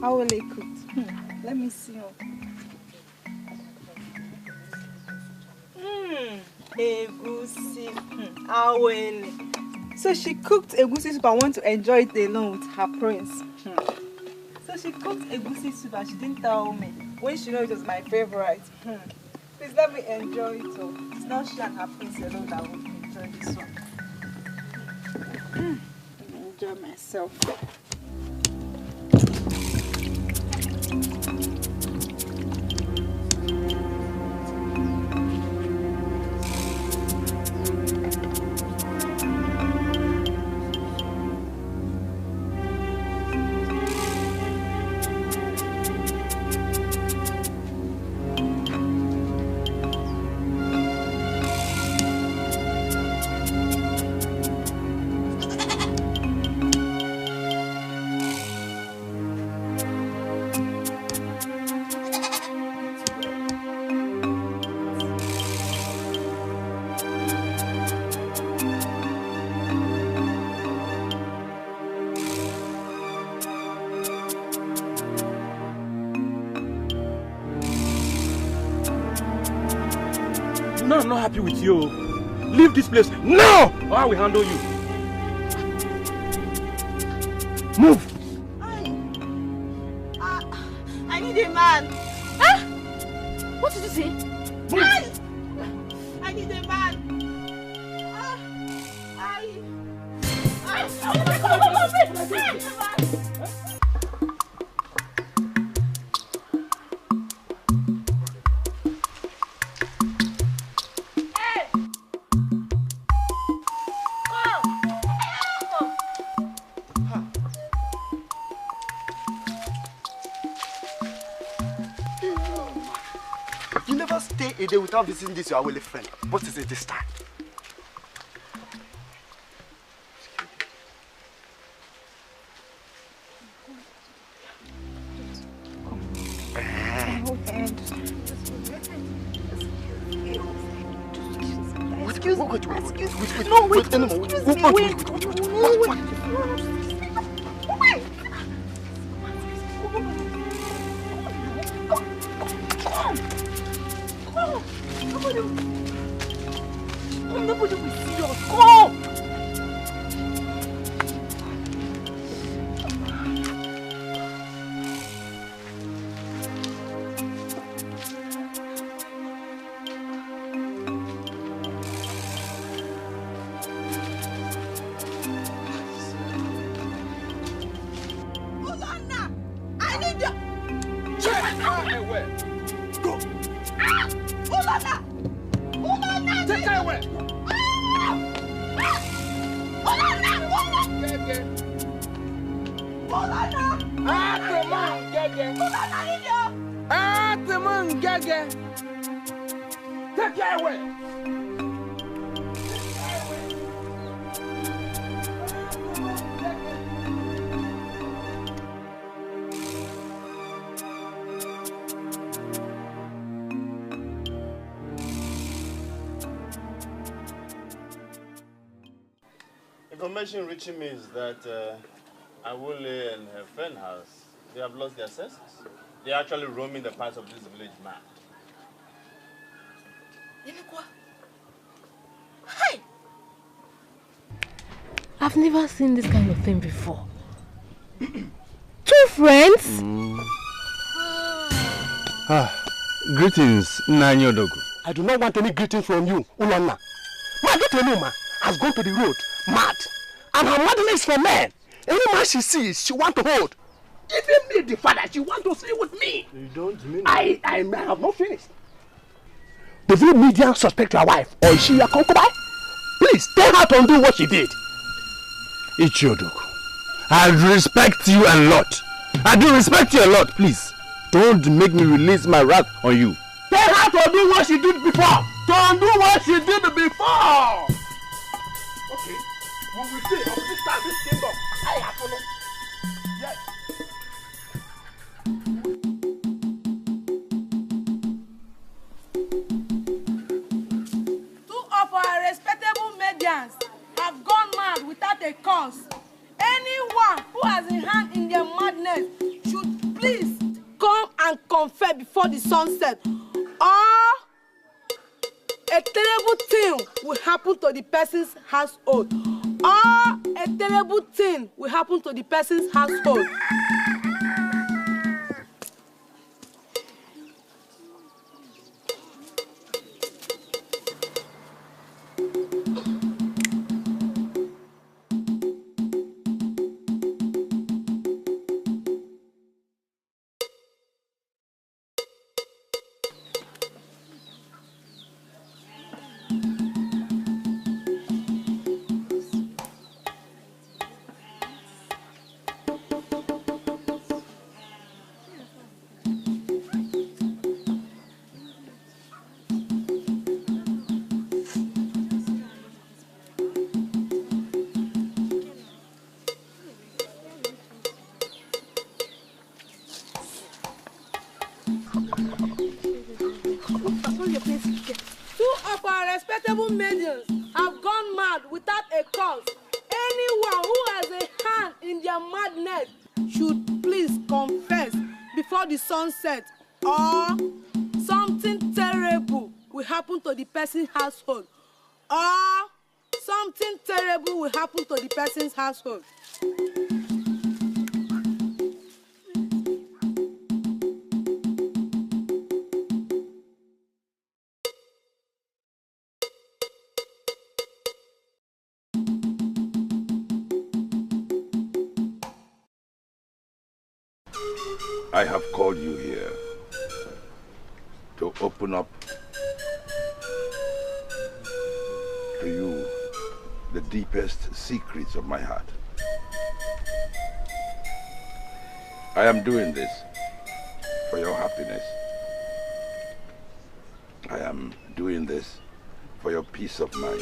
How will it cook? Let me see. Egusi. Awele. So she cooked egusi soup and want to enjoy it alone with her prince. So she cooked egusi soup and she didn't tell me when she knows it was my favorite. Please let me enjoy it all. It's not she and her prince alone that will enjoy this one. Enjoy myself. know I'm not happy with you. Leave this place now, or I will handle you. Move. I need a man. Huh? What did you say? I need a man. You never stay a day without visiting this your awele friend. What is it this time? Nobody will see us. Come! Olana! I need you! Go! Olana! Olana! Take her away! Take her away! Information reaching me is that Awole and her friend they have lost their senses. They're actually roaming the parts of this village mad. Hi! I've never seen this kind of thing before. Two friends? Greetings, Nanyodogu. I do not want any greeting from you, Ulana. My daughter Numa has gone to the road, mad. And her madness for men. Any man she sees, she wants to hold. Even me, the father, she wants to stay with me. You don't mean I have not finished. Does the media suspect your wife, or is she your concubine? Please, tell her to undo what she did. Ichiodoku, I respect you a lot. I do respect you a lot, please. Don't make me release my wrath on you. Tell her to undo what she did before. To undo what she did before. Okay, we will see of this time, this kingdom. I have to know. Yes. Two of our respectable medians have gone mad without a cause. Anyone who has a hand in their madness should please come and confess before the sunset, or a terrible thing will happen to the person's household. Or a terrible thing will happen to the person's household. Two of our respectable mediums have gone mad without a cause. Anyone who has a hand in their madness should please confess before the sunset, or something terrible will will happen to the person's household, or something terrible will happen to the person's household. I have called you here to open up to you the deepest secrets of my heart. I am doing this for your happiness. I am doing this for your peace of mind.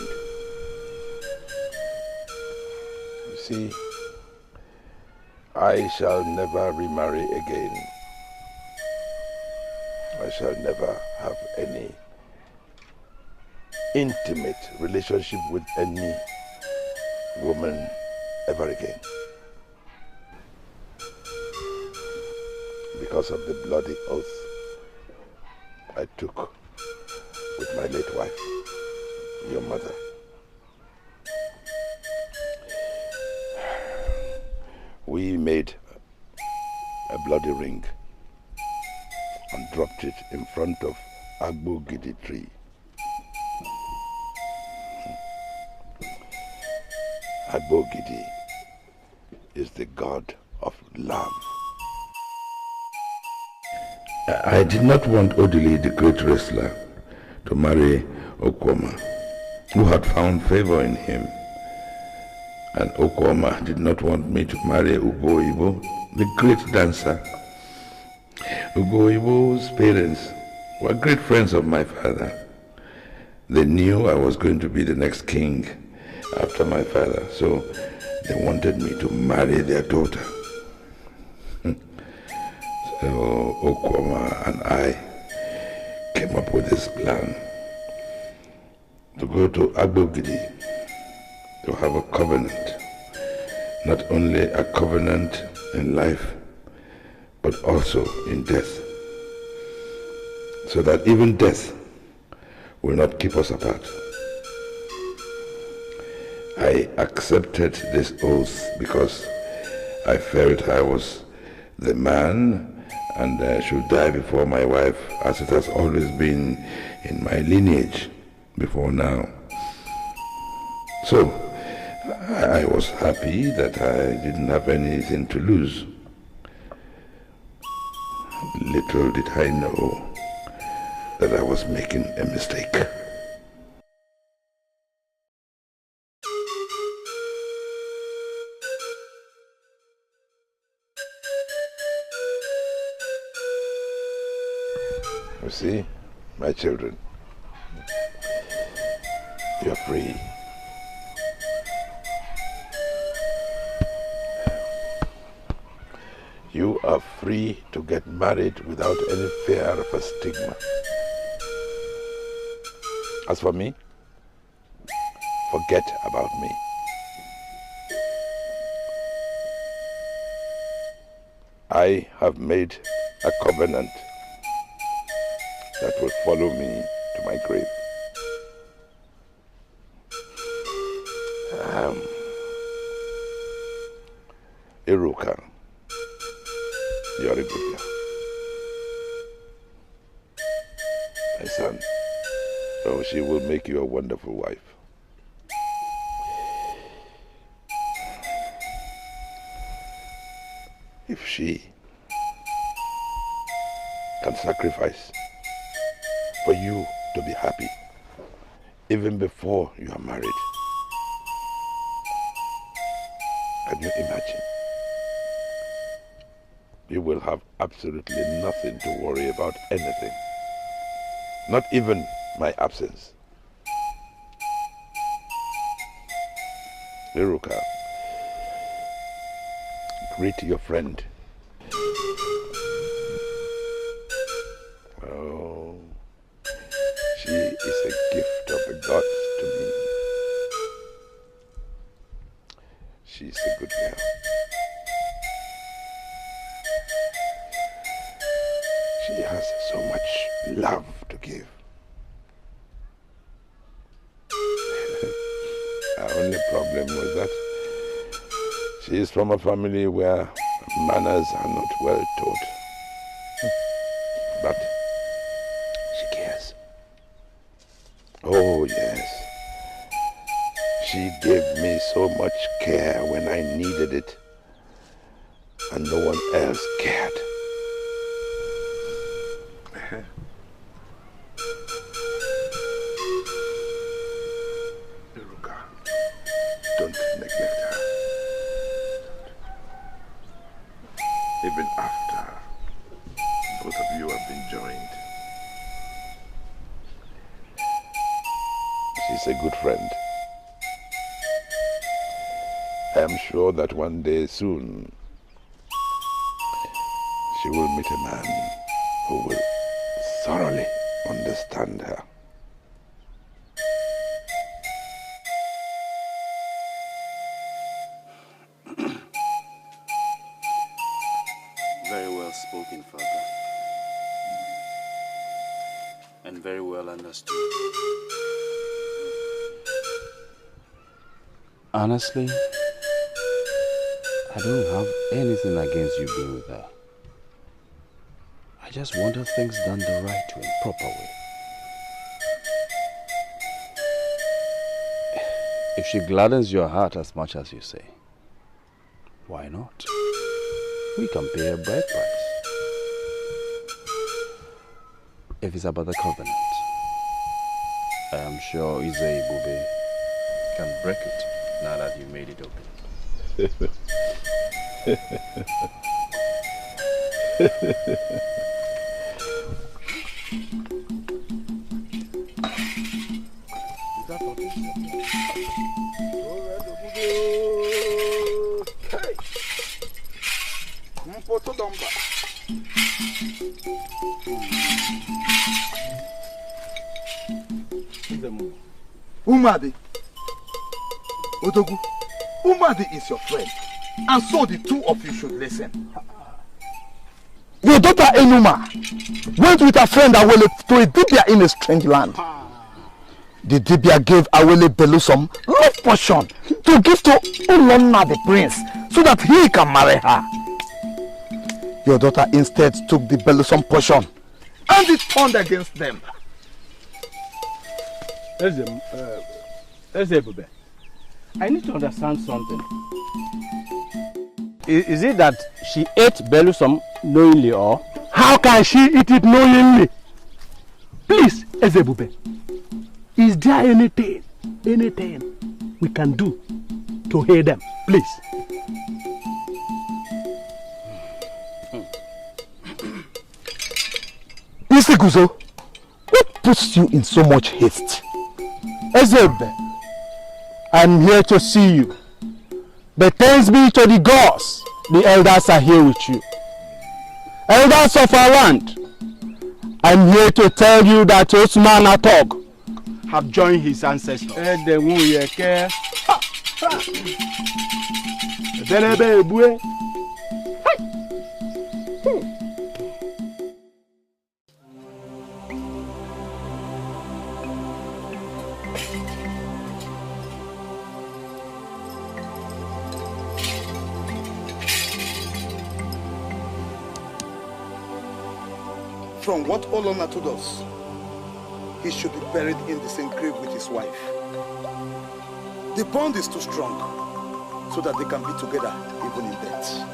You see, I shall never remarry again. I shall never have any intimate relationship with any woman ever again. Because of the bloody oath I took with my late wife, your mother. We made a bloody ring and dropped it in front of Agbo Gidi tree. Agbo Gidi is the god of love. I did not want Odili, the great wrestler, to marry Okwoma, who had found favor in him. And Okwoma did not want me to marry Ugo Ibo, the great dancer. Ugo Ibo's parents were great friends of my father. They knew I was going to be the next king after my father, so they wanted me to marry their daughter. So Okwoma and I came up with this plan to go to Agbo Gidi to have a covenant. Not only a covenant in life, but also in death. So that even death will not keep us apart. I accepted this oath because I felt I was the man and should die before my wife, as it has always been in my lineage before now. So I was happy that I didn't have anything to lose. Little did I know that I was making a mistake. You see, my children, you're free. You are free to get married without any fear of a stigma. As for me, forget about me. I have made a covenant that will follow me to my grave. Iruka, you are a good girl. My son, oh, she will make you a wonderful wife. If she can sacrifice for you to be happy, even before you are married, can you imagine? You will have absolutely nothing to worry about anything. Not even my absence. Iruka, greet your friend. Oh, she is a gift of the gods to me. She's a good girl. She has so much love to give. only problem was that she is from a family where manners are not well taught. But she cares. Oh, yes. She gave me so much care when I needed it, and no one else cared. Iruka, don't neglect her. Even after both of you have been joined. She's a good friend. I am sure that one day soon she will meet a man who will thoroughly understand her. Very well spoken, Father. And very well understood. Honestly, I don't have anything against you being with her. I just wanted things done the right way, proper way. If she gladdens your heart as much as you say, why not? We can pay a bride price. If it's about the covenant, I am sure Ize Ibube can break it now that you made it open. Umadi, Odogu, Umadi is your friend, and so the two of you should listen. Your daughter Enuma went with her friend Awele to a Dibia in a strange land. The Dibia gave Awele Belusum love portion to give to Ulonna the prince so that he can marry her. Your daughter instead took the Belusum portion and it turned against them. Ezebube, I need to understand something. Is it that she ate Belusum knowingly, or how can she eat it knowingly? Please, Ezebube, is there anything we can do to hear them? Please. Mr. Guzo, what puts you in so much haste? Ezebube, I'm here to see you. But thanks be to the gods, the elders are here with you. Elders of our land, I'm here to tell you that Osman Atog have joined his ancestors. From what Olona told us, he should be buried in the same grave with his wife. The bond is too strong so that they can be together even in death.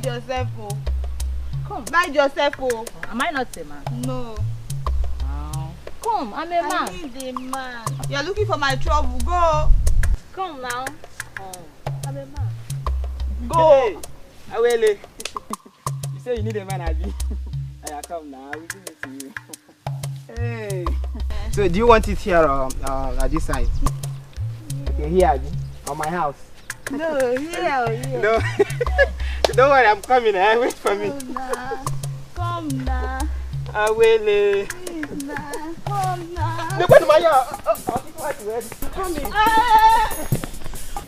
Mind yourself, oh. Come. Mind yourself, oh. Am I not a man? No. Come, I'm a man. I need a man. You're looking for my trouble. Go. Come now. I'm a man. Go. Hey, Awele. You say you need a man, Abi. I come now. I will give it to you. Hey. So do you want it here or at this side? Okay, here, Abi. On my house. No, here or here. No. Don't worry, I'm coming. Wait for me. Come now. Awele. Please now. Come now. Look at my Come in.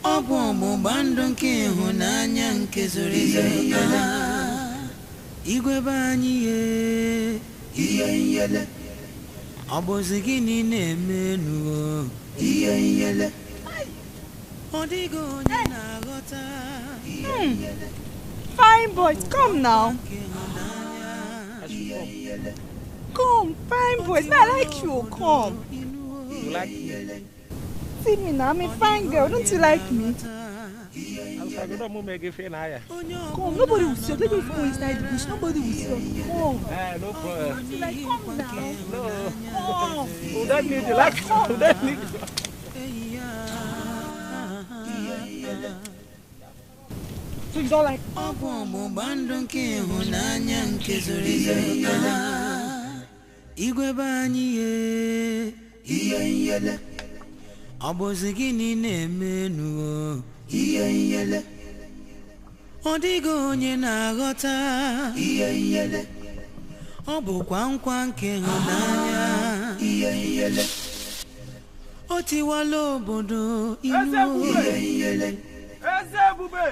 Ọ bụ ọgbụgba ndụ nke ịhụnanya nke zoro ezo igwe be anyị ihe nyele ọ bụzi gịnị na-eme nuo ihe nyele ọ dịghị onye na-aghọta Fine boys, come now. Come, fine boys. I like you. Come. You like me? See me now. I'm a fine girl. Don't you like me? Come, nobody will see us. Let me go inside the bush. Nobody will see us. Come. No problem. Like, come now. No. Come. We don't need you. Like, we don't need you. So you don't like ọ bụ ọgbụgba ndụ nke ịhụnanya nke zoro ezo igwe be anyị ihe nyele ọ bụzi gịnị na-eme nuo ihe nyele ọ dịghị onye na-aghọta ihe nyele ọ bụkwa nkwa nke ịhụnanya ihe nyele o tiwala obodo inu ihe nyele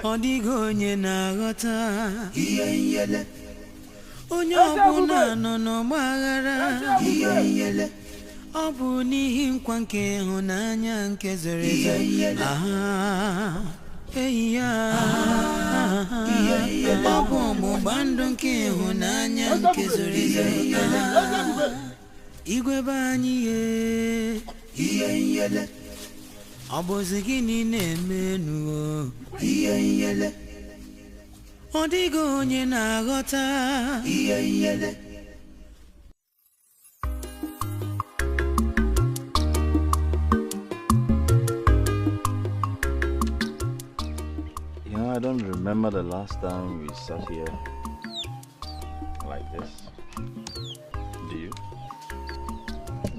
ọ dịghị onye na-aghọta ihe nyele onye ọbụla nọ n'ọgba aghara ihe nyele ọ bụ n'ihi nkwa nke ịhụnanya nke zoro ezo eyi ya ọ bụ ọgbụgba ndụ nke ịhụnanya nke zoro ezo igwe be anyị ihe nyele ọ bụzi gịnị na-eme nuo ihe nyele ọ dịghị onye na-aghọta ihe nyele You know, I don't remember the last time we sat here like this. Do you?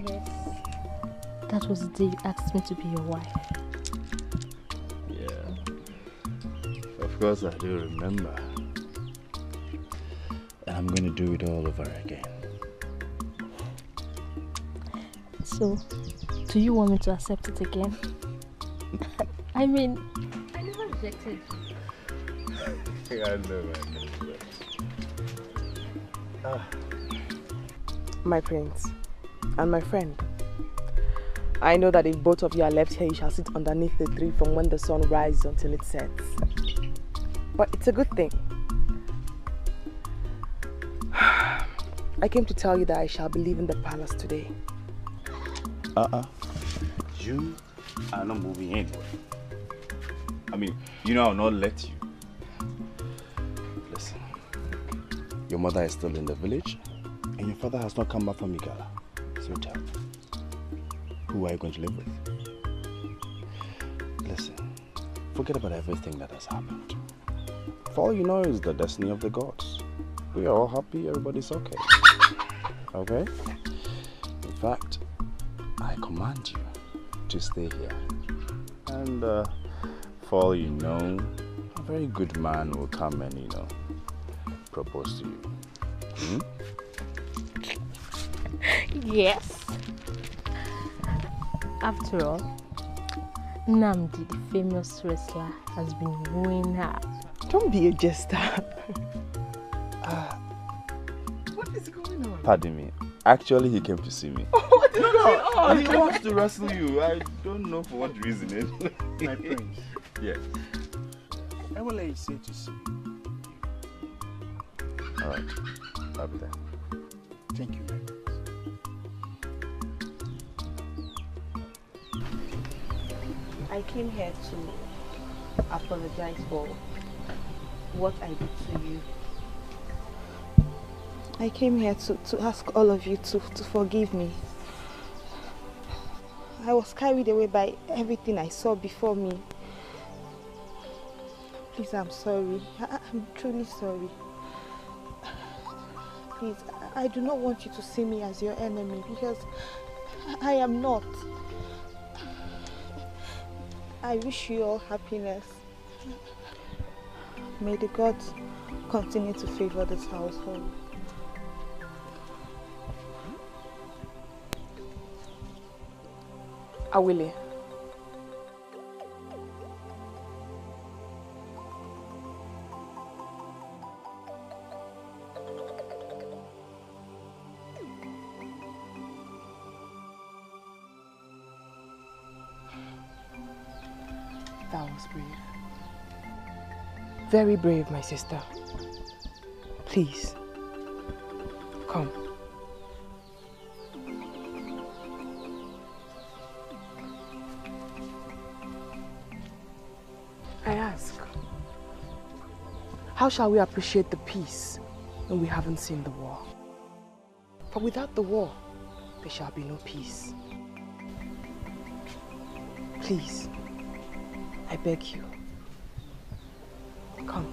Yes. That was the day you asked me to be your wife. Yeah. Of course I do remember. And I'm going to do it all over again. So, do you want me to accept it again? I mean, I never rejected you. I know. My prince and my friend, I know that if both of you are left here, you shall sit underneath the tree from when the sun rises until it sets. But it's a good thing. I came to tell you that I shall be leaving the palace today. You are not moving anywhere. I mean, you know I'll not let you. Listen, your mother is still in the village, and your father has not come back from Igala. So tell me, who are you going to live with? Listen, forget about everything that has happened. For all you know is the destiny of the gods. We are all happy, everybody's okay. Okay? In fact, I command you to stay here. And for all you know, a very good man will come and, you know, propose to you. Hmm? Yes. After all, Namdi, the famous wrestler, has been wooing her. Don't be a jester. What is going on? Pardon me. Actually, he came to see me. No, he wants to wrestle you. I don't know for what reason. My prince. Yes. I will let you say to see you. Alright. I'll be there. Thank you, my prince. I came here to apologize for what I did to you. I came here to ask all of you to forgive me. I was carried away by everything I saw before me. Please, I'm sorry. I'm truly sorry. Please, I do not want you to see me as your enemy because I am not. I wish you all happiness. May the gods continue to favor this household. Awele. That was brave. Very brave, my sister. Please, come. I ask, how shall we appreciate the peace when we haven't seen the war? For without the war, there shall be no peace. Please, I beg you, come.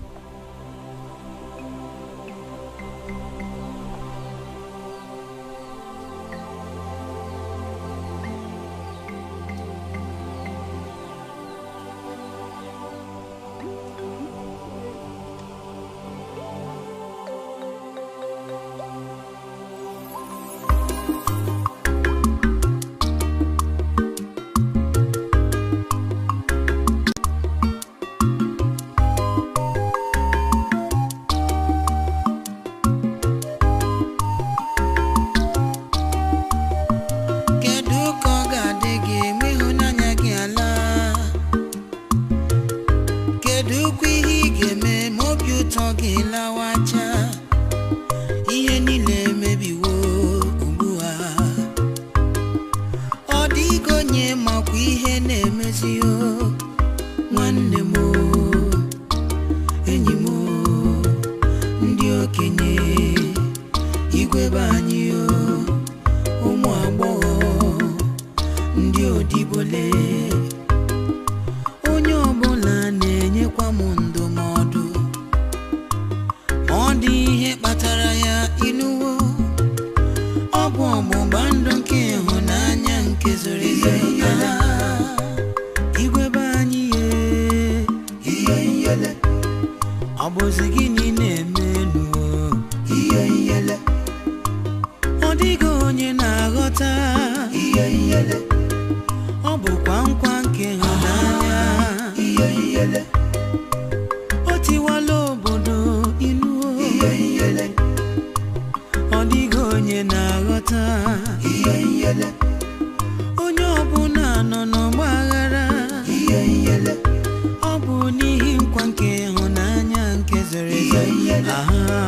Aha.